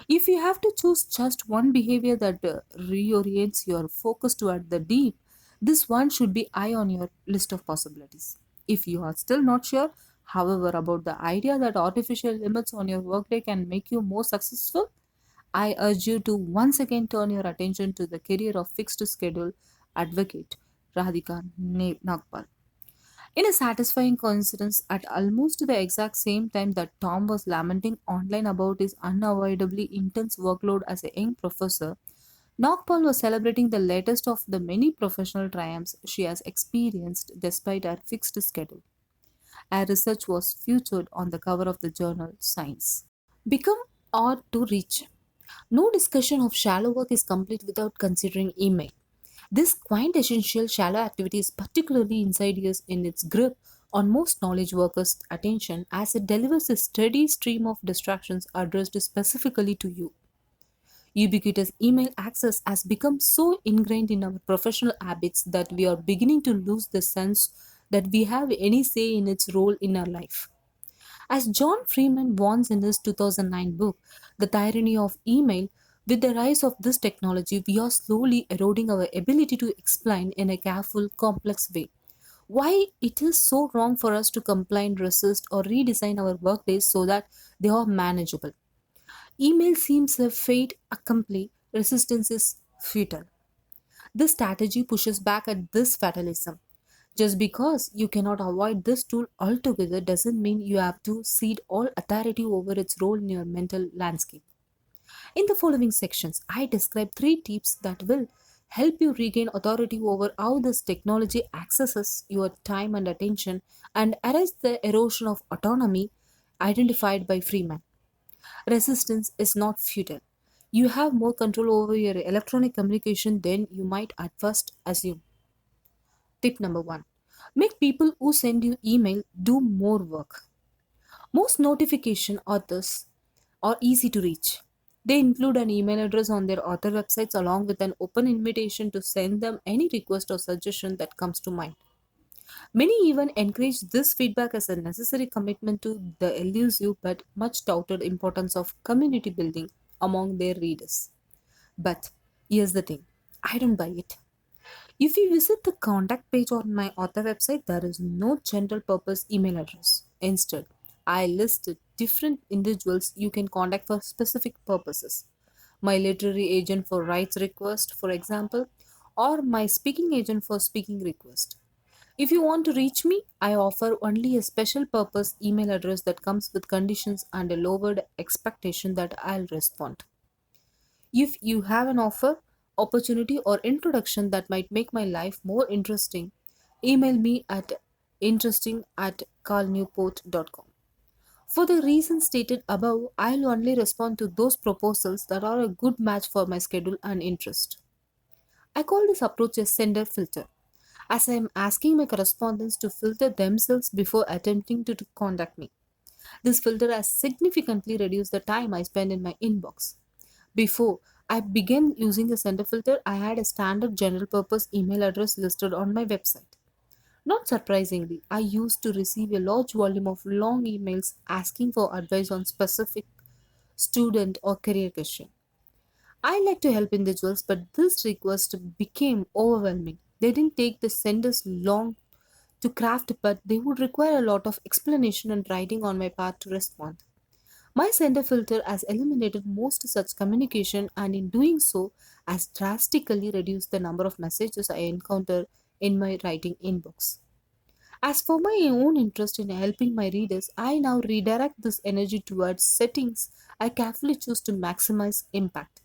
If you have to choose just one behavior that reorients your focus toward the deep, this one should be high on your list of possibilities. If you are still not sure, however, about the idea that artificial limits on your workday can make you more successful, I urge you to once again turn your attention to the career of fixed schedule advocate Radhika Nagpal. In a satisfying coincidence, at almost the exact same time that Tom was lamenting online about his unavoidably intense workload as a young professor, Nagpal was celebrating the latest of the many professional triumphs she has experienced despite her fixed schedule. Her research was featured on the cover of the journal Science. Become or to reach. No discussion of shallow work is complete without considering email. This quintessential shallow activity is particularly insidious in its grip on most knowledge workers' attention as it delivers a steady stream of distractions addressed specifically to you. Ubiquitous email access has become so ingrained in our professional habits that we are beginning to lose the sense that we have any say in its role in our life. As John Freeman warns in his 2009 book, The Tyranny of Email, with the rise of this technology, we are slowly eroding our ability to explain in a careful, complex way why it is so wrong for us to complain, resist, or redesign our workdays so that they are manageable. Email seems a fate accompli, resistance is futile. This strategy pushes back at this fatalism. Just because you cannot avoid this tool altogether doesn't mean you have to cede all authority over its role in your mental landscape. In the following sections, I describe three tips that will help you regain authority over how this technology accesses your time and attention and arrest the erosion of autonomy identified by Freeman. Resistance is not futile. You have more control over your electronic communication than you might at first assume. Tip number one, make people who send you email do more work. Most notification authors are easy to reach. They include an email address on their author websites along with an open invitation to send them any request or suggestion that comes to mind. Many even encourage this feedback as a necessary commitment to the elusive but much touted importance of community building among their readers. But here's the thing, I don't buy it. If you visit the contact page on my author website, there is no general purpose email address. Instead, I list different individuals you can contact for specific purposes. My literary agent for rights request, for example, or my speaking agent for speaking request. If you want to reach me, I offer only a special purpose email address that comes with conditions and a lowered expectation that I'll respond. If you have an offer, opportunity, or introduction that might make my life more interesting, email me at interesting@carlnewport.com. For the reasons stated above, I'll only respond to those proposals that are a good match for my schedule and interest. I call this approach a sender filter, as I am asking my correspondents to filter themselves before attempting to contact me. This filter has significantly reduced the time I spend in my inbox. Before I began using the sender filter, I had a standard general purpose email address listed on my website. Not surprisingly, I used to receive a large volume of long emails asking for advice on specific student or career question. I like to help individuals, but this request became overwhelming. They didn't take the senders long to craft, but they would require a lot of explanation and writing on my part to respond. My sender filter has eliminated most such communication, and in doing so, has drastically reduced the number of messages I encounter in my writing inbox. As for my own interest in helping my readers, I now redirect this energy towards settings I carefully choose to maximize impact.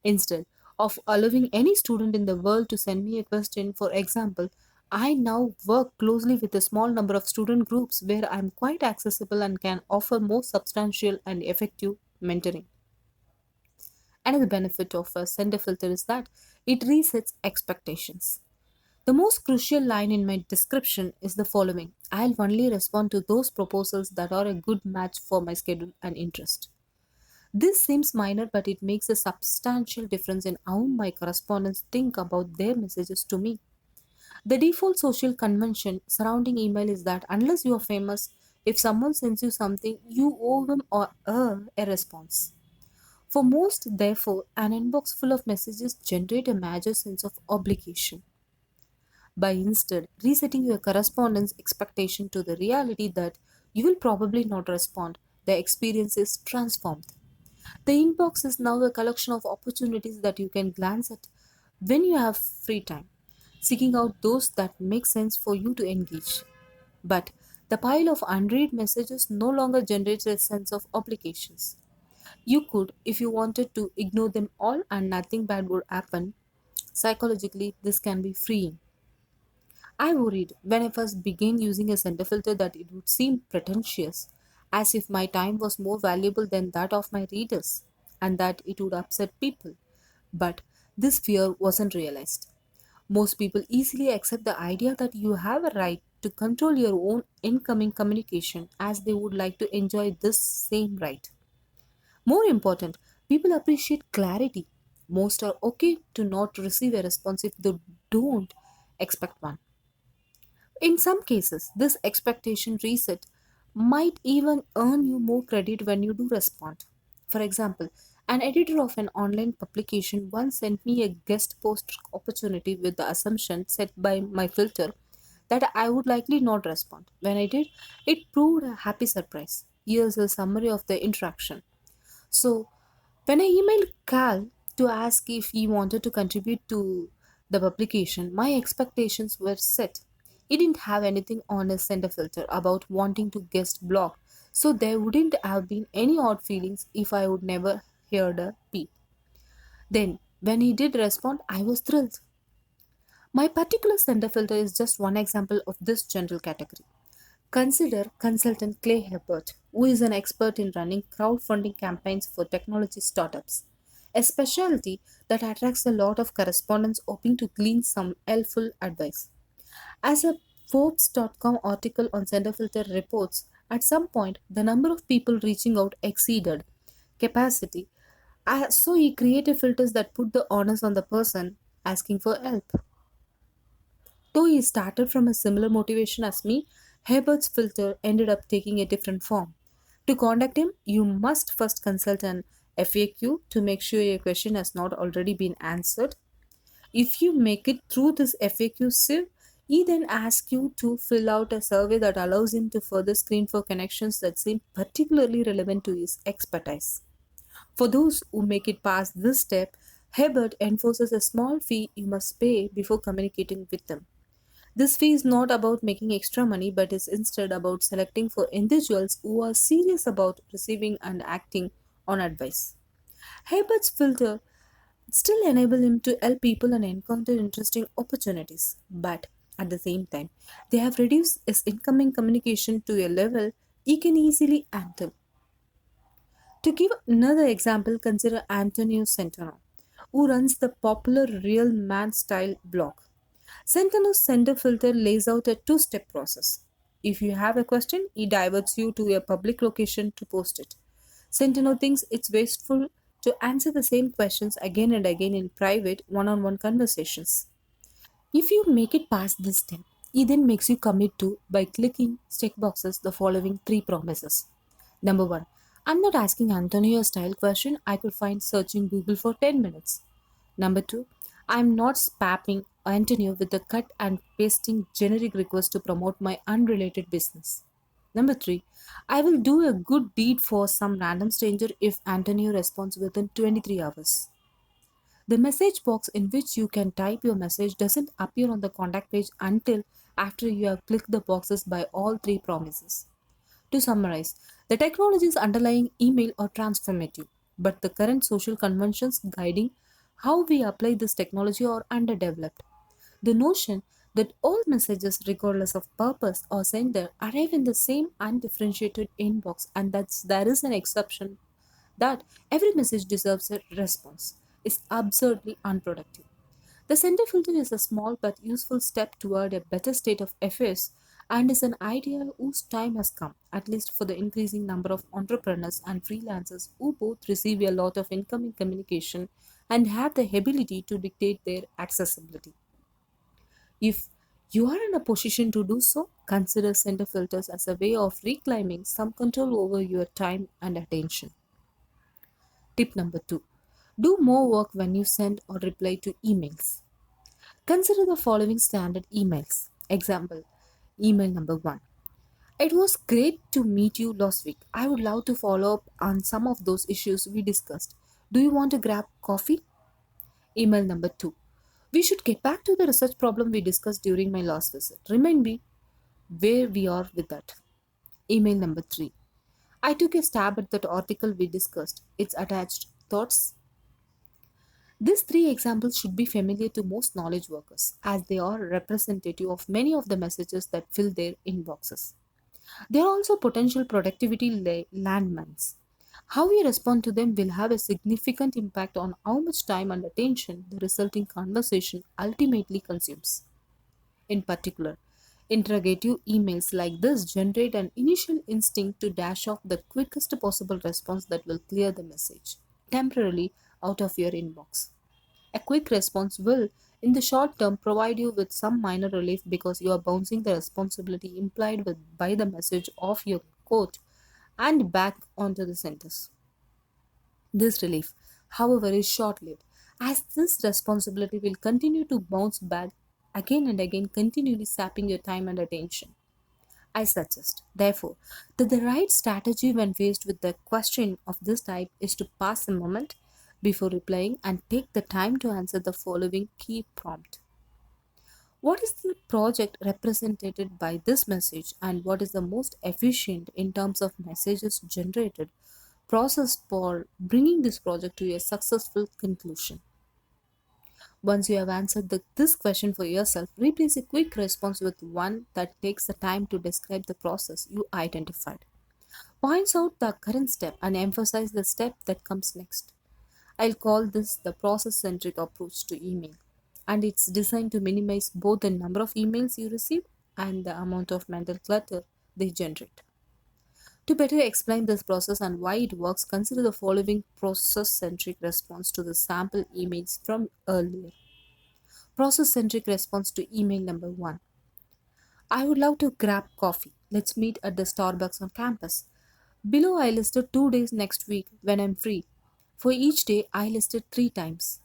Instead of allowing any student in the world to send me a question, for example, I now work closely with a small number of student groups where I am quite accessible and can offer more substantial and effective mentoring. Another benefit of a sender filter is that it resets expectations. The most crucial line in my description is the following: I'll only respond to those proposals that are a good match for my schedule and interest. This seems minor, but it makes a substantial difference in how my correspondents think about their messages to me. The default social convention surrounding email is that unless you are famous, if someone sends you something, you owe them or her a response. For most, therefore, an inbox full of messages generate a major sense of obligation. By instead resetting your correspondence expectation to the reality that you will probably not respond, the experience is transformed. The inbox is now a collection of opportunities that you can glance at when you have free time, seeking out those that make sense for you to engage. But the pile of unread messages no longer generates a sense of obligations. You could, if you wanted to, ignore them all and nothing bad would happen. Psychologically, this can be freeing. I worried when I first began using a center filter that it would seem pretentious, as if my time was more valuable than that of my readers, and that it would upset people. But this fear wasn't realized. Most people easily accept the idea that you have a right to control your own incoming communication as they would like to enjoy this same right. More important, people appreciate clarity. Most are okay to not receive a response if they don't expect one. In some cases, this expectation reset might even earn you more credit when you do respond. For example, an editor of an online publication once sent me a guest post opportunity with the assumption set by my filter that I would likely not respond. When I did, it proved a happy surprise. Here's a summary of the interaction. So, when I emailed Cal to ask if he wanted to contribute to the publication, my expectations were set. He didn't have anything on his sender filter about wanting to guest blog, so there wouldn't have been any odd feelings if I would never heard a peep. Then, when he did respond, I was thrilled. My particular sender filter is just one example of this general category. Consider consultant Clay Hebert, who is an expert in running crowdfunding campaigns for technology startups, a specialty that attracts a lot of correspondents hoping to glean some helpful advice. As a Forbes.com article on Senderfilter reports, at some point the number of people reaching out exceeded capacity, so he created filters that put the onus on the person asking for help. Though he started from a similar motivation as me, Herbert's filter ended up taking a different form. To contact him, you must first consult an FAQ to make sure your question has not already been answered. If you make it through this FAQ sieve, he then asks you to fill out a survey that allows him to further screen for connections that seem particularly relevant to his expertise. For those who make it past this step, Herbert enforces a small fee you must pay before communicating with them. This fee is not about making extra money but is instead about selecting for individuals who are serious about receiving and acting on advice. Herbert's filter still enable him to help people and encounter interesting opportunities, but at the same time, they have reduced his incoming communication to a level he can easily handle. To give another example, consider Antonio Centeno, who runs the popular Real Man Style blog. Centeno's sender filter lays out a two-step process. If you have a question, he diverts you to a public location to post it. Centeno thinks it's wasteful to answer the same questions again and again in private one-on-one conversations. If you make it past this step, He then makes you commit to by clicking check boxes the following three promises. Number one, I'm not asking Antonio a style question I could find searching Google for 10 minutes. Number two, I'm not spamming Antonio with the cut and pasting generic requests to promote my unrelated business. Number three, I will do a good deed for some random stranger if Antonio responds within 23 hours. The message box in which you can type your message doesn't appear on the contact page until after you have clicked the boxes by all three promises. To summarize, the technology's underlying email are transformative, but the current social conventions guiding how we apply this technology are underdeveloped. The notion that all messages, regardless of purpose or sender, arrive in the same undifferentiated inbox and that there is an exception that every message deserves a response is absurdly unproductive. The center filter is a small but useful step toward a better state of affairs and is an idea whose time has come, at least for the increasing number of entrepreneurs and freelancers who both receive a lot of incoming communication and have the ability to dictate their accessibility. If you are in a position to do so, consider center filters as a way of reclaiming some control over your time and attention. Tip number two, do more work when you send or reply to emails. Consider the following standard emails. Example, email number one. It was great to meet you last week. I would love to follow up on some of those issues we discussed. Do you want to grab coffee? Email number two. We should get back to the research problem we discussed during my last visit. Remind me where we are with that. Email number three. I took a stab at that article we discussed. It's attached. Thoughts? These three examples should be familiar to most knowledge workers, as they are representative of many of the messages that fill their inboxes. They are also potential productivity landmines. How we respond to them will have a significant impact on how much time and attention the resulting conversation ultimately consumes. In particular, interrogative emails like this generate an initial instinct to dash off the quickest possible response that will clear the message temporarily out of your inbox. A quick response will, in the short term, provide you with some minor relief because you are bouncing the responsibility implied by the message off your coat and back onto the sentence. This relief, however, is short lived, as this responsibility will continue to bounce back again and again, continually sapping your time and attention. I suggest, therefore, that the right strategy when faced with a question of this type is to pause a moment before replying and take the time to answer the following key prompt. What is the project represented by this message and what is the most efficient in terms of messages generated process for bringing this project to a successful conclusion? Once you have answered this question for yourself, replace a quick response with one that takes the time to describe the process you identified. Points out the current step and emphasize the step that comes next. I'll call this the process centric approach to email, and it's designed to minimize both the number of emails you receive and the amount of mental clutter they generate. To better explain this process and why it works, consider the following process centric response to the sample emails from earlier. Process centric response to email number one. I would love to grab coffee. Let's meet at the Starbucks on campus. Below, I listed 2 days next week when I'm free. For each day, I listed 3 times.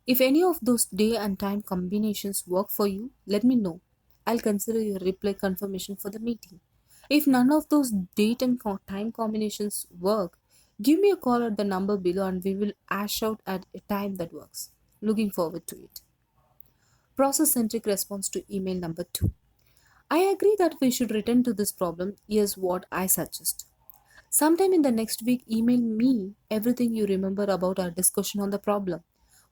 If any of those day and time combinations work for you, let me know. I'll consider your reply confirmation for the meeting. If none of those date and time combinations work, give me a call at the number below and we will ash out at a time that works. Looking forward to it. Process centric response to email number two. I agree that we should return to this problem. Here's what I suggest. Sometime in the next week, email me everything you remember about our discussion on the problem.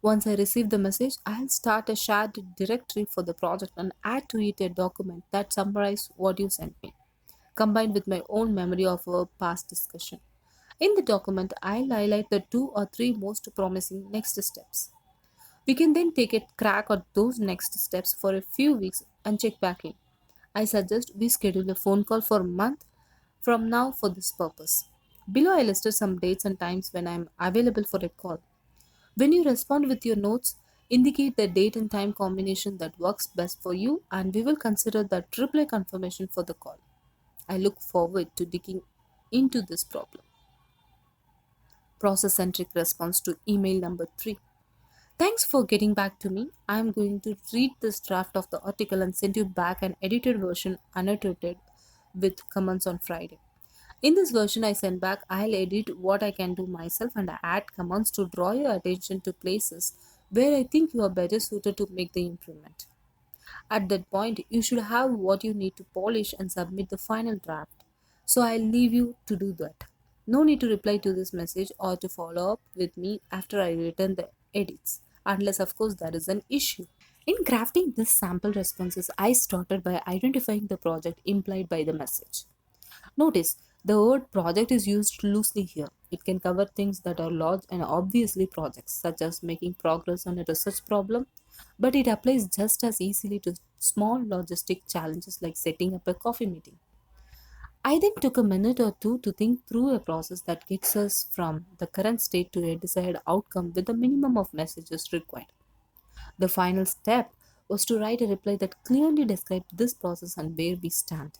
Once I receive the message, I'll start a shared directory for the project and add to it a document that summarizes what you sent me, combined with my own memory of our past discussion. In the document, I'll highlight the 2 or 3 most promising next steps. We can then take a crack at those next steps for a few weeks and check back in. I suggest we schedule a phone call for a month from now for this purpose. Below, I listed some dates and times when I am available for a call. When you respond with your notes, Indicate the date and time combination that works best for you, and we will consider that reply confirmation for the call. I look forward to digging into this problem. Process centric response to email number 3. Thanks for getting back to me. I am going to read this draft of the article and send you back an edited version annotated with comments on Friday. In this version I send back, I'll edit what I can do myself and add comments to draw your attention to places where I think you are better suited to make the improvement. At that point, you should have what you need to polish and submit the final draft. So I'll leave you to do that. No need to reply to this message or to follow up with me after I return the edits, unless, of course, there is an issue. In crafting this sample responses, I started by identifying the project implied by the message. Notice the word project is used loosely here. It can cover things that are large and obviously projects, such as making progress on a research problem, but it applies just as easily to small logistic challenges like setting up a coffee meeting. I then took a minute or two to think through a process that gets us from the current state to a desired outcome with the minimum of messages required. The final step was to write a reply that clearly described this process and where we stand.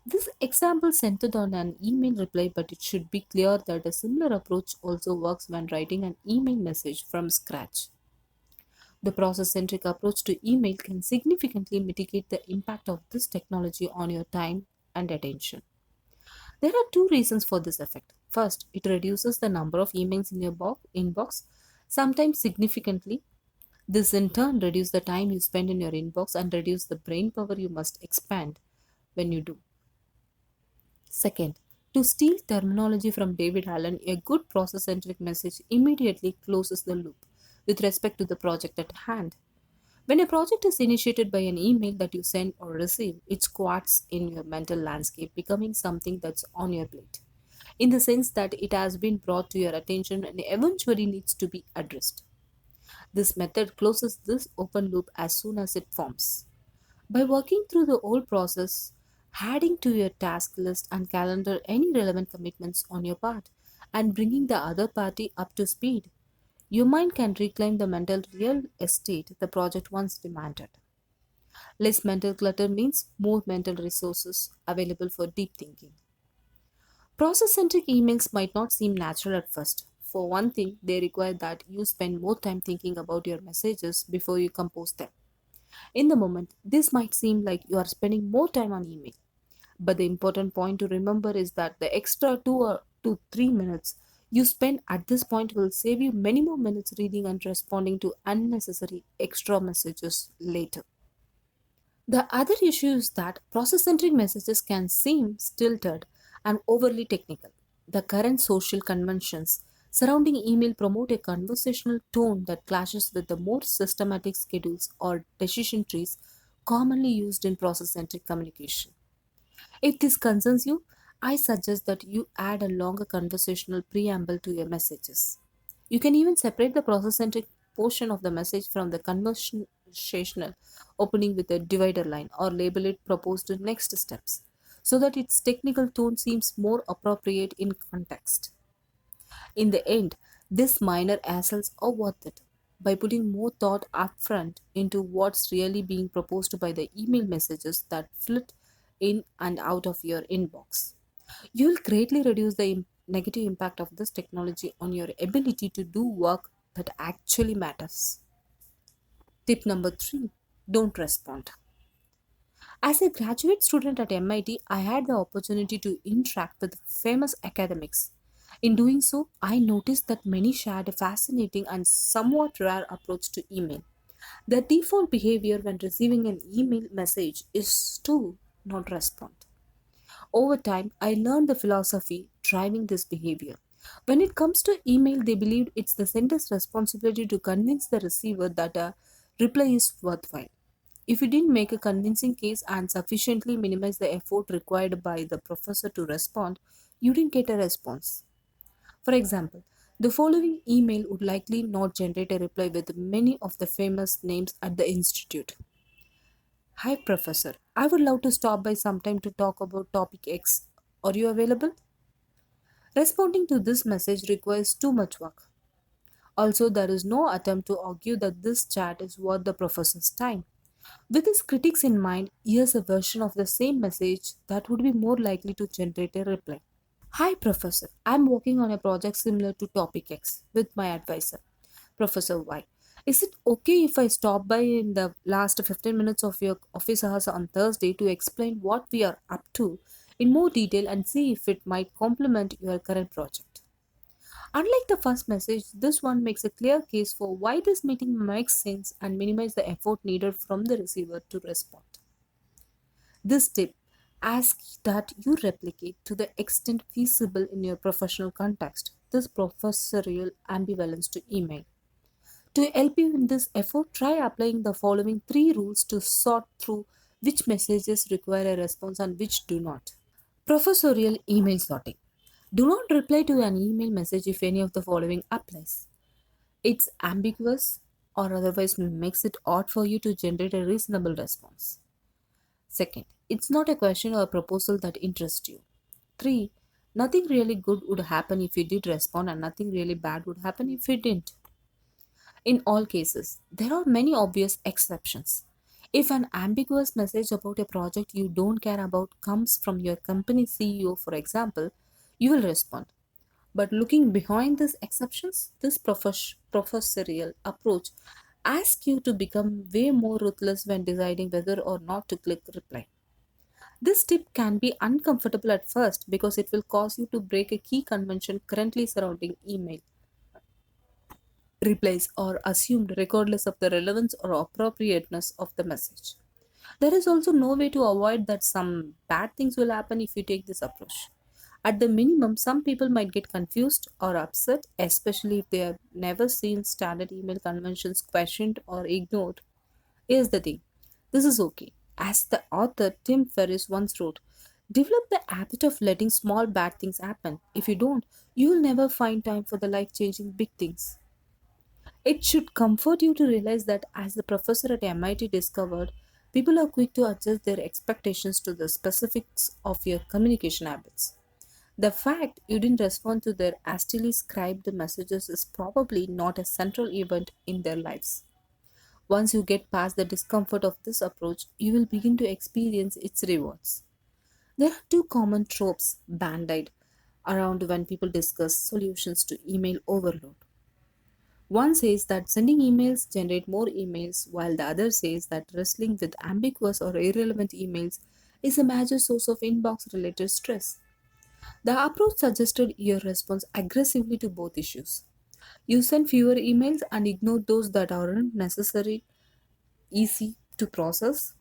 This example centered on an email reply, but it should be clear that a similar approach also works when writing an email message from scratch. The process centric approach to email can significantly mitigate the impact of this technology on your time and attention. There are two reasons for this effect. First, it reduces the number of emails in your inbox, sometimes significantly. This in turn reduces the time you spend in your inbox and reduce the brain power you must expend when you do. Second, to steal terminology from David Allen, a good process centric message immediately closes the loop with respect to the project at hand. When a project is initiated by an email that you send or receive, it squats in your mental landscape, becoming something that's on your plate, in the sense that it has been brought to your attention and eventually needs to be addressed. This method closes this open loop as soon as it forms. By working through the whole process, adding to your task list and calendar any relevant commitments on your part, and bringing the other party up to speed, your mind can reclaim the mental real estate the project once demanded. Less mental clutter means more mental resources available for deep thinking. Process centric emails might not seem natural at first. For one thing, they require that you spend more time thinking about your messages before you compose them. In the moment, this might seem like you are spending more time on email. But the important point to remember is that the extra 2 or 3 minutes you spend at this point will save you many more minutes reading and responding to unnecessary extra messages later. The other issue is that process centric messages can seem stilted and overly technical. The current social conventions surrounding email promote a conversational tone that clashes with the more systematic schedules or decision trees commonly used in process centric communication. If this concerns you, I suggest that you add a longer conversational preamble to your messages. You can even separate the process centric portion of the message from the conversational opening with a divider line or label it proposed next steps so that its technical tone seems more appropriate in context. In the end, these minor hassles are worth it. By putting more thought upfront into what's really being proposed by the email messages that flit in and out of your inbox, you'll greatly reduce the negative impact of this technology on your ability to do work that actually matters. Tip number 3, don't respond. As a graduate student at MIT, I had the opportunity to interact with famous academics. In doing so, I noticed that many shared a fascinating and somewhat rare approach to email. The default behavior when receiving an email message is to not respond. Over time, I learned the philosophy driving this behavior. When it comes to email, they believed it's the sender's responsibility to convince the receiver that a reply is worthwhile. If you didn't make a convincing case and sufficiently minimize the effort required by the professor to respond, you didn't get a response. For example, the following email would likely not generate a reply with many of the famous names at the institute. Hi, Professor. I would love to stop by sometime to talk about topic X. Are you available? Responding to this message requires too much work. Also, there is no attempt to argue that this chat is worth the professor's time. With his critics in mind, here's a version of the same message that would be more likely to generate a reply. Hi, Professor. I'm working on a project similar to Topic X with my advisor, Professor Y. Is it okay if I stop by in the last 15 minutes of your office hours on Thursday to explain what we are up to in more detail and see if it might complement your current project? Unlike the first message, this one makes a clear case for why this meeting makes sense and minimize the effort needed from the receiver to respond. This tip asks that you replicate to the extent feasible in your professional context this professorial ambivalence to email. To help you in this effort, try applying the following three rules to sort through which messages require a response and which do not. Professorial email sorting. Do not reply to an email message if any of the following applies. It's ambiguous or otherwise makes it odd for you to generate a reasonable response. Second, it's not a question or a proposal that interests you. 3. Nothing really good would happen if you did respond, and nothing really bad would happen if you didn't. In all cases, there are many obvious exceptions. If an ambiguous message about a project you don't care about comes from your company CEO, for example, you will respond. But looking behind these exceptions, this professorial approach asks you to become way more ruthless when deciding whether or not to click reply. This tip can be uncomfortable at first because it will cause you to break a key convention currently surrounding email replies or assumed regardless of the relevance or appropriateness of the message. There is also no way to avoid that some bad things will happen if you take this approach. At the minimum, some people might get confused or upset, especially if they have never seen standard email conventions questioned or ignored. Here's the thing, this is okay. As the author Tim Ferriss once wrote, develop the habit of letting small bad things happen. If you don't, you will never find time for the life changing big things. It should comfort you to realize that, as the professor at MIT discovered, people are quick to adjust their expectations to the specifics of your communication habits. The fact you didn't respond to their hastily scribed messages is probably not a central event in their lives. Once you get past the discomfort of this approach, you will begin to experience its rewards. There are two common tropes bandied around when people discuss solutions to email overload. One says that sending emails generate more emails, while the other says that wrestling with ambiguous or irrelevant emails is a major source of inbox related stress. The approach suggested your response aggressively to both issues. You send fewer emails and ignore those that aren't necessary, easy to process,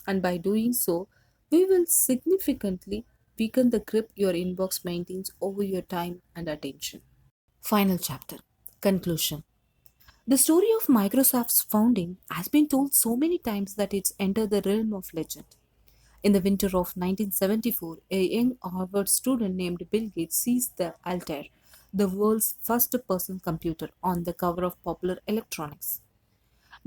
and by doing so, we will significantly weaken the grip your inbox maintains over your time and attention. Final chapter. Conclusion. The story of Microsoft's founding has been told so many times that it's entered the realm of legend. In the winter of 1974, a young Harvard student named Bill Gates sees the Altair, the world's first personal computer, on the cover of Popular Electronics.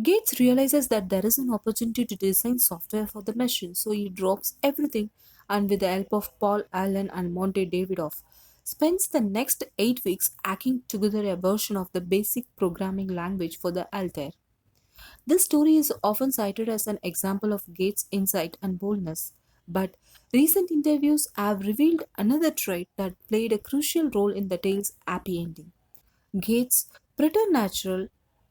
Gates realizes that there is an opportunity to design software for the machine, so he drops everything and, with the help of Paul Allen and Monte Davidoff, spends the next 8 weeks hacking together a version of the basic programming language for the Altair. This story is often cited as an example of Gates' insight and boldness, but recent interviews have revealed another trait that played a crucial role in the tale's happy ending: Gates' preternatural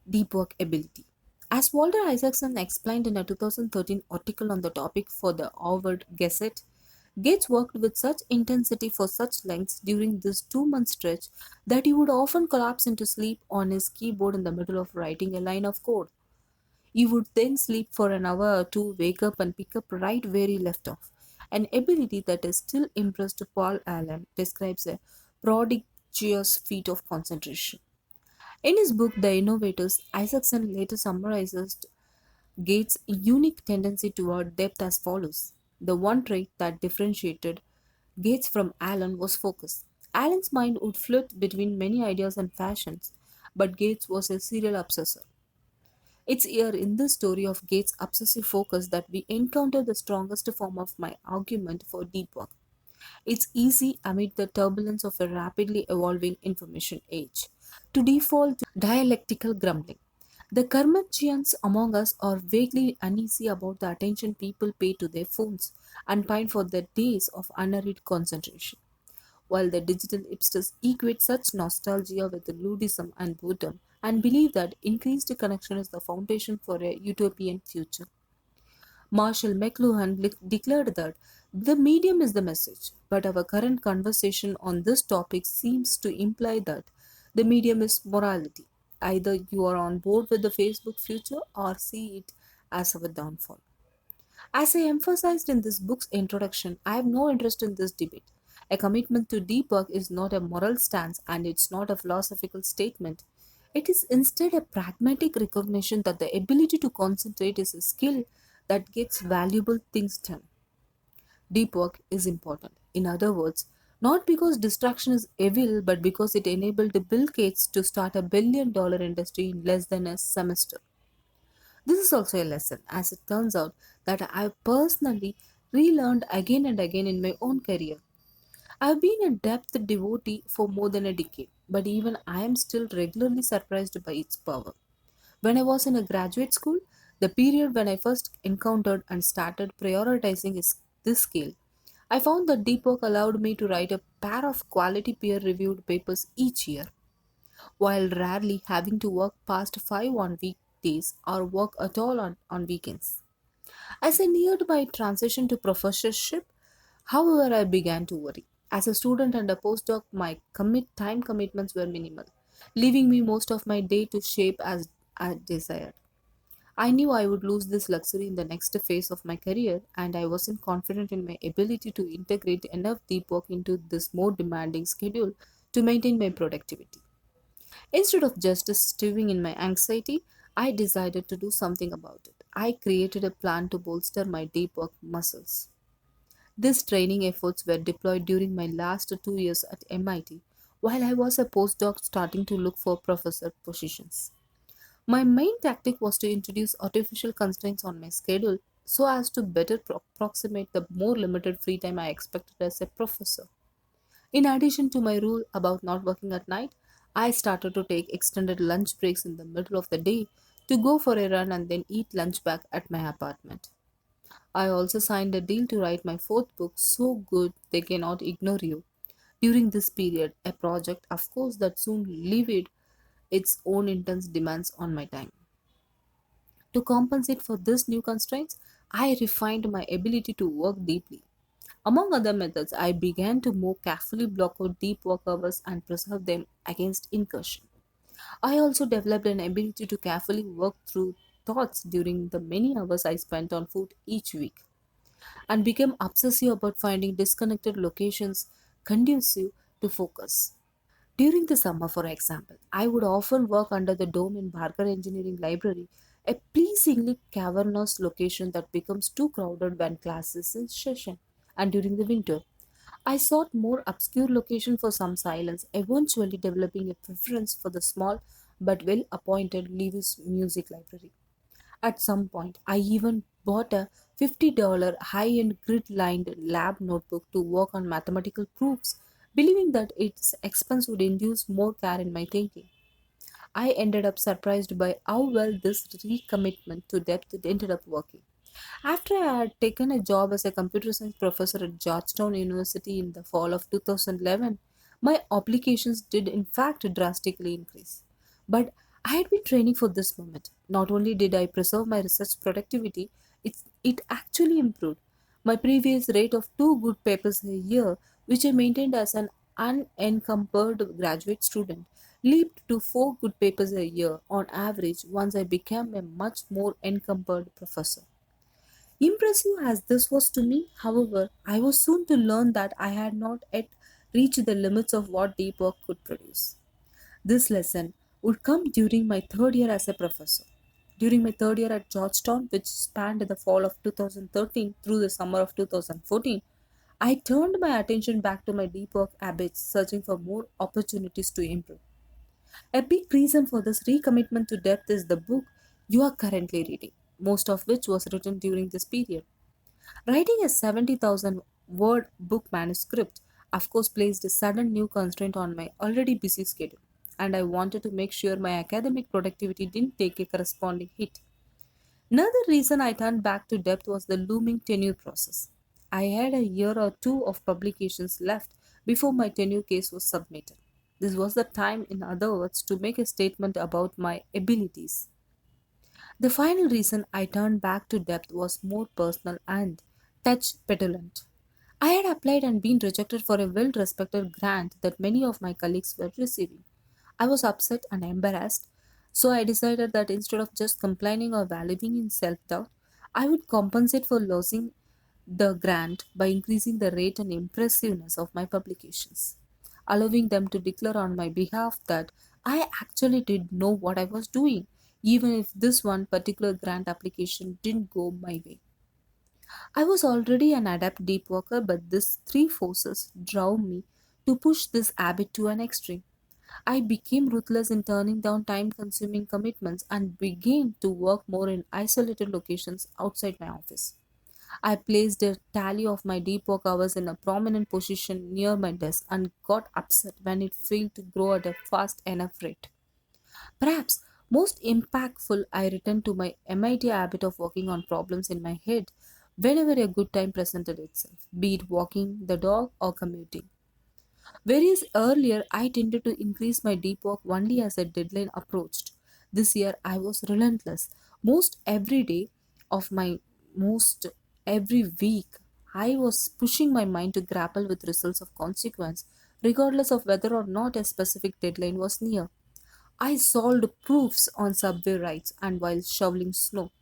deep work ability. As Walter Isaacson explained in a 2013 article on the topic for the Harvard Gazette, Gates worked with such intensity for such lengths during this 2 month stretch that he would often collapse into sleep on his keyboard in the middle of writing a line of code. He would then sleep for an hour or two, wake up, and pick up right where he left off. An ability that is still impressed Paul Allen describes a prodigious feat of concentration. In his book The Innovators, Isaacson later summarizes Gates' unique tendency toward depth as follows. The one trait that differentiated Gates from Allen was focus. Allen's mind would flit between many ideas and fashions, but Gates was a serial obsessor. It's here in this story of Gates' obsessive focus that we encounter the strongest form of my argument for deep work. It's easy amid the turbulence of a rapidly evolving information age. to default to dialectical grumbling. The curmudgeons among us are vaguely uneasy about the attention people pay to their phones and pine for the days of unhurried concentration, while the digital hipsters equate such nostalgia with ludism and boredom and believe that increased connection is the foundation for a utopian future. Marshall McLuhan declared that the medium is the message, but our current conversation on this topic seems to imply that the medium is morality. Either you are on board with the Facebook future or see it as our downfall. As I emphasized in this book's introduction, I have no interest in this debate. A commitment to deep work is not a moral stance and it's not a philosophical statement. It is instead a pragmatic recognition that the ability to concentrate is a skill that gets valuable things done. Deep work is important. In other words, not because distraction is evil, but because it enabled Bill Gates to start a $1 billion industry in less than a semester. This is also a lesson, as it turns out that I have personally relearned again and again in my own career. I have been a depth devotee for more than a decade, but even I am still regularly surprised by its power. When I was in a graduate school, the period when I first encountered and started prioritizing this skill, I found that deep work allowed me to write a pair of quality peer reviewed papers each year, while rarely having to work past 5 on weekdays or work at all on weekends. As I neared my transition to professorship, however, I began to worry. As a student and a postdoc, my time commitments were minimal, leaving me most of my day to shape as I desired. I knew I would lose this luxury in the next phase of my career, and I wasn't confident in my ability to integrate enough deep work into this more demanding schedule to maintain my productivity. Instead of just stewing in my anxiety, I decided to do something about it. I created a plan to bolster my deep work muscles. These training efforts were deployed during my last 2 years at MIT, while I was a postdoc starting to look for professor positions. My main tactic was to introduce artificial constraints on my schedule so as to better approximate the more limited free time I expected as a professor. In addition to my rule about not working at night, I started to take extended lunch breaks in the middle of the day to go for a run and then eat lunch back at my apartment. I also signed a deal to write my fourth book, So Good They Cannot Ignore You, during this period, a project, of course, that soon levied its own intense demands on my time. To compensate for these new constraints, I refined my ability to work deeply. Among other methods, I began to more carefully block out deep work hours and preserve them against incursion. I also developed an ability to carefully work through thoughts during the many hours I spent on foot each week, and became obsessive about finding disconnected locations conducive to focus. During the summer, for example, I would often work under the dome in Barker Engineering Library, a pleasingly cavernous location that becomes too crowded when class is in session. And during the winter, I sought more obscure location for some silence, eventually developing a preference for the small but well appointed Lewis Music Library. At some point, I even bought a $50 high end grid lined lab notebook to work on mathematical proofs, believing that its expense would induce more care in my thinking. I ended up surprised by how well this recommitment to depth ended up working. After I had taken a job as a computer science professor at Georgetown University in the fall of 2011, my obligations did in fact drastically increase. But I had been training for this moment. Not only did I preserve my research productivity, it actually improved. My previous rate of 2 good papers a year, which I maintained as an unencumbered graduate student, leaped to 4 good papers a year on average once I became a much more encumbered professor. Impressive as this was to me, however, I was soon to learn that I had not yet reached the limits of what deep work could produce. This lesson would come during my third year as a professor. During my third year at Georgetown, which spanned the fall of 2013 through the summer of 2014, I turned my attention back to my deep work habits, searching for more opportunities to improve. A big reason for this recommitment to depth is the book you are currently reading, most of which was written during this period. Writing a 70,000 word book manuscript, of course, placed a sudden new constraint on my already busy schedule. and I wanted to make sure my academic productivity didn't take a corresponding hit. Another reason I turned back to depth was the looming tenure process. I had a year or two of publications left before my tenure case was submitted. This was the time, in other words, to make a statement about my abilities. The final reason I turned back to depth was more personal and touch petulant. I had applied and been rejected for a well respected grant that many of my colleagues were receiving. I was upset and embarrassed, so I decided that instead of just complaining or wallowing in self doubt, I would compensate for losing the grant by increasing the rate and impressiveness of my publications, allowing them to declare on my behalf that I actually did know what I was doing, even if this one particular grant application didn't go my way. I was already an adept deep worker, but these three forces drove me to push this habit to an extreme. I became ruthless in turning down time consuming commitments and began to work more in isolated locations outside my office. I placed a tally of my deep work hours in a prominent position near my desk and got upset when it failed to grow at a fast enough rate. Perhaps most impactful, I returned to my MIT habit of working on problems in my head whenever a good time presented itself, be it walking the dog or commuting. Whereas earlier I tended to increase my deep work only as a deadline approached. This year I was relentless. Most every day of my most every week I was pushing my mind to grapple with results of consequence, regardless of whether or not a specific deadline was near. I solved proofs on subway rides and while shoveling snow.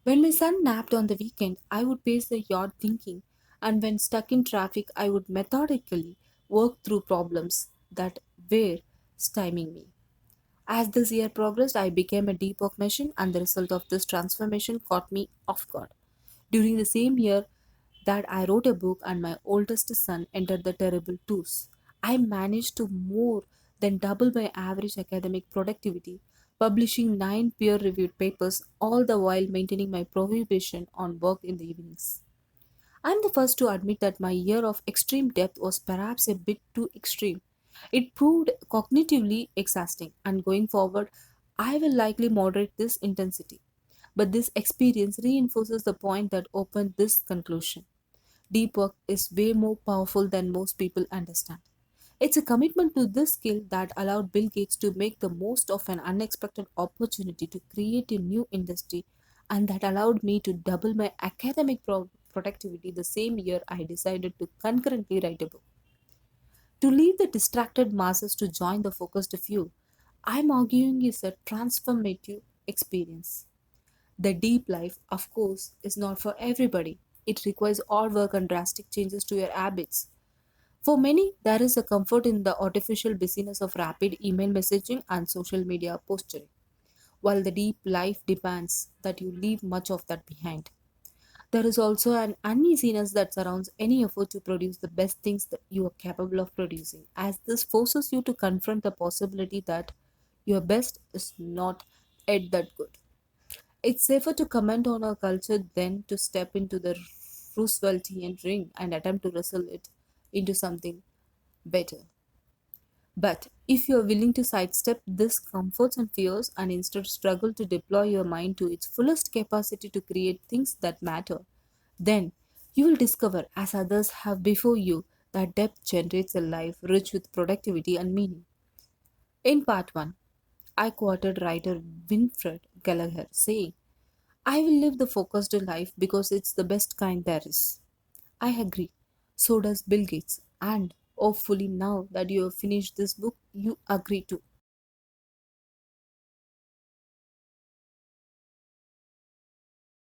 When my son napped on the weekend, I would pace the yard thinking, and when stuck in traffic, I would methodically work through problems that were stymieing me. As this year progressed, I became a deep work machine, and the result of this transformation caught me off guard. During the same year that I wrote a book and my oldest son entered the terrible twos, I managed to more than double my average academic productivity, publishing 9 peer reviewed papers, all the while maintaining my prohibition on work in the evenings. I'm the first to admit that my year of extreme depth was perhaps a bit too extreme. It proved cognitively exhausting, and going forward, I will likely moderate this intensity. But this experience reinforces the point that opened this conclusion. Deep work is way more powerful than most people understand. It's a commitment to this skill that allowed Bill Gates to make the most of an unexpected opportunity to create a new industry, and that allowed me to double my academic productivity the same year I decided to concurrently write a book. To leave the distracted masses to join the focused few, I'm arguing is a transformative experience. The deep life, of course, is not for everybody. It requires hard work and drastic changes to your habits. For many, there is a comfort in the artificial busyness of rapid email messaging and social media posturing, while the deep life demands that you leave much of that behind. There is also an uneasiness that surrounds any effort to produce the best things that you are capable of producing, as this forces you to confront the possibility that your best is not yet that good. It's safer to comment on our culture than to step into the Rooseveltian ring and attempt to wrestle it into something better. But if you are willing to sidestep these comforts and fears and instead struggle to deploy your mind to its fullest capacity to create things that matter, then you will discover, as others have before you, that depth generates a life rich with productivity and meaning. In part 1, I quoted writer Winfred Gallagher saying, I will live the focused life because it's the best kind there is. I agree. So does Bill Gates. And hopefully, now that you have finished this book, you agree too.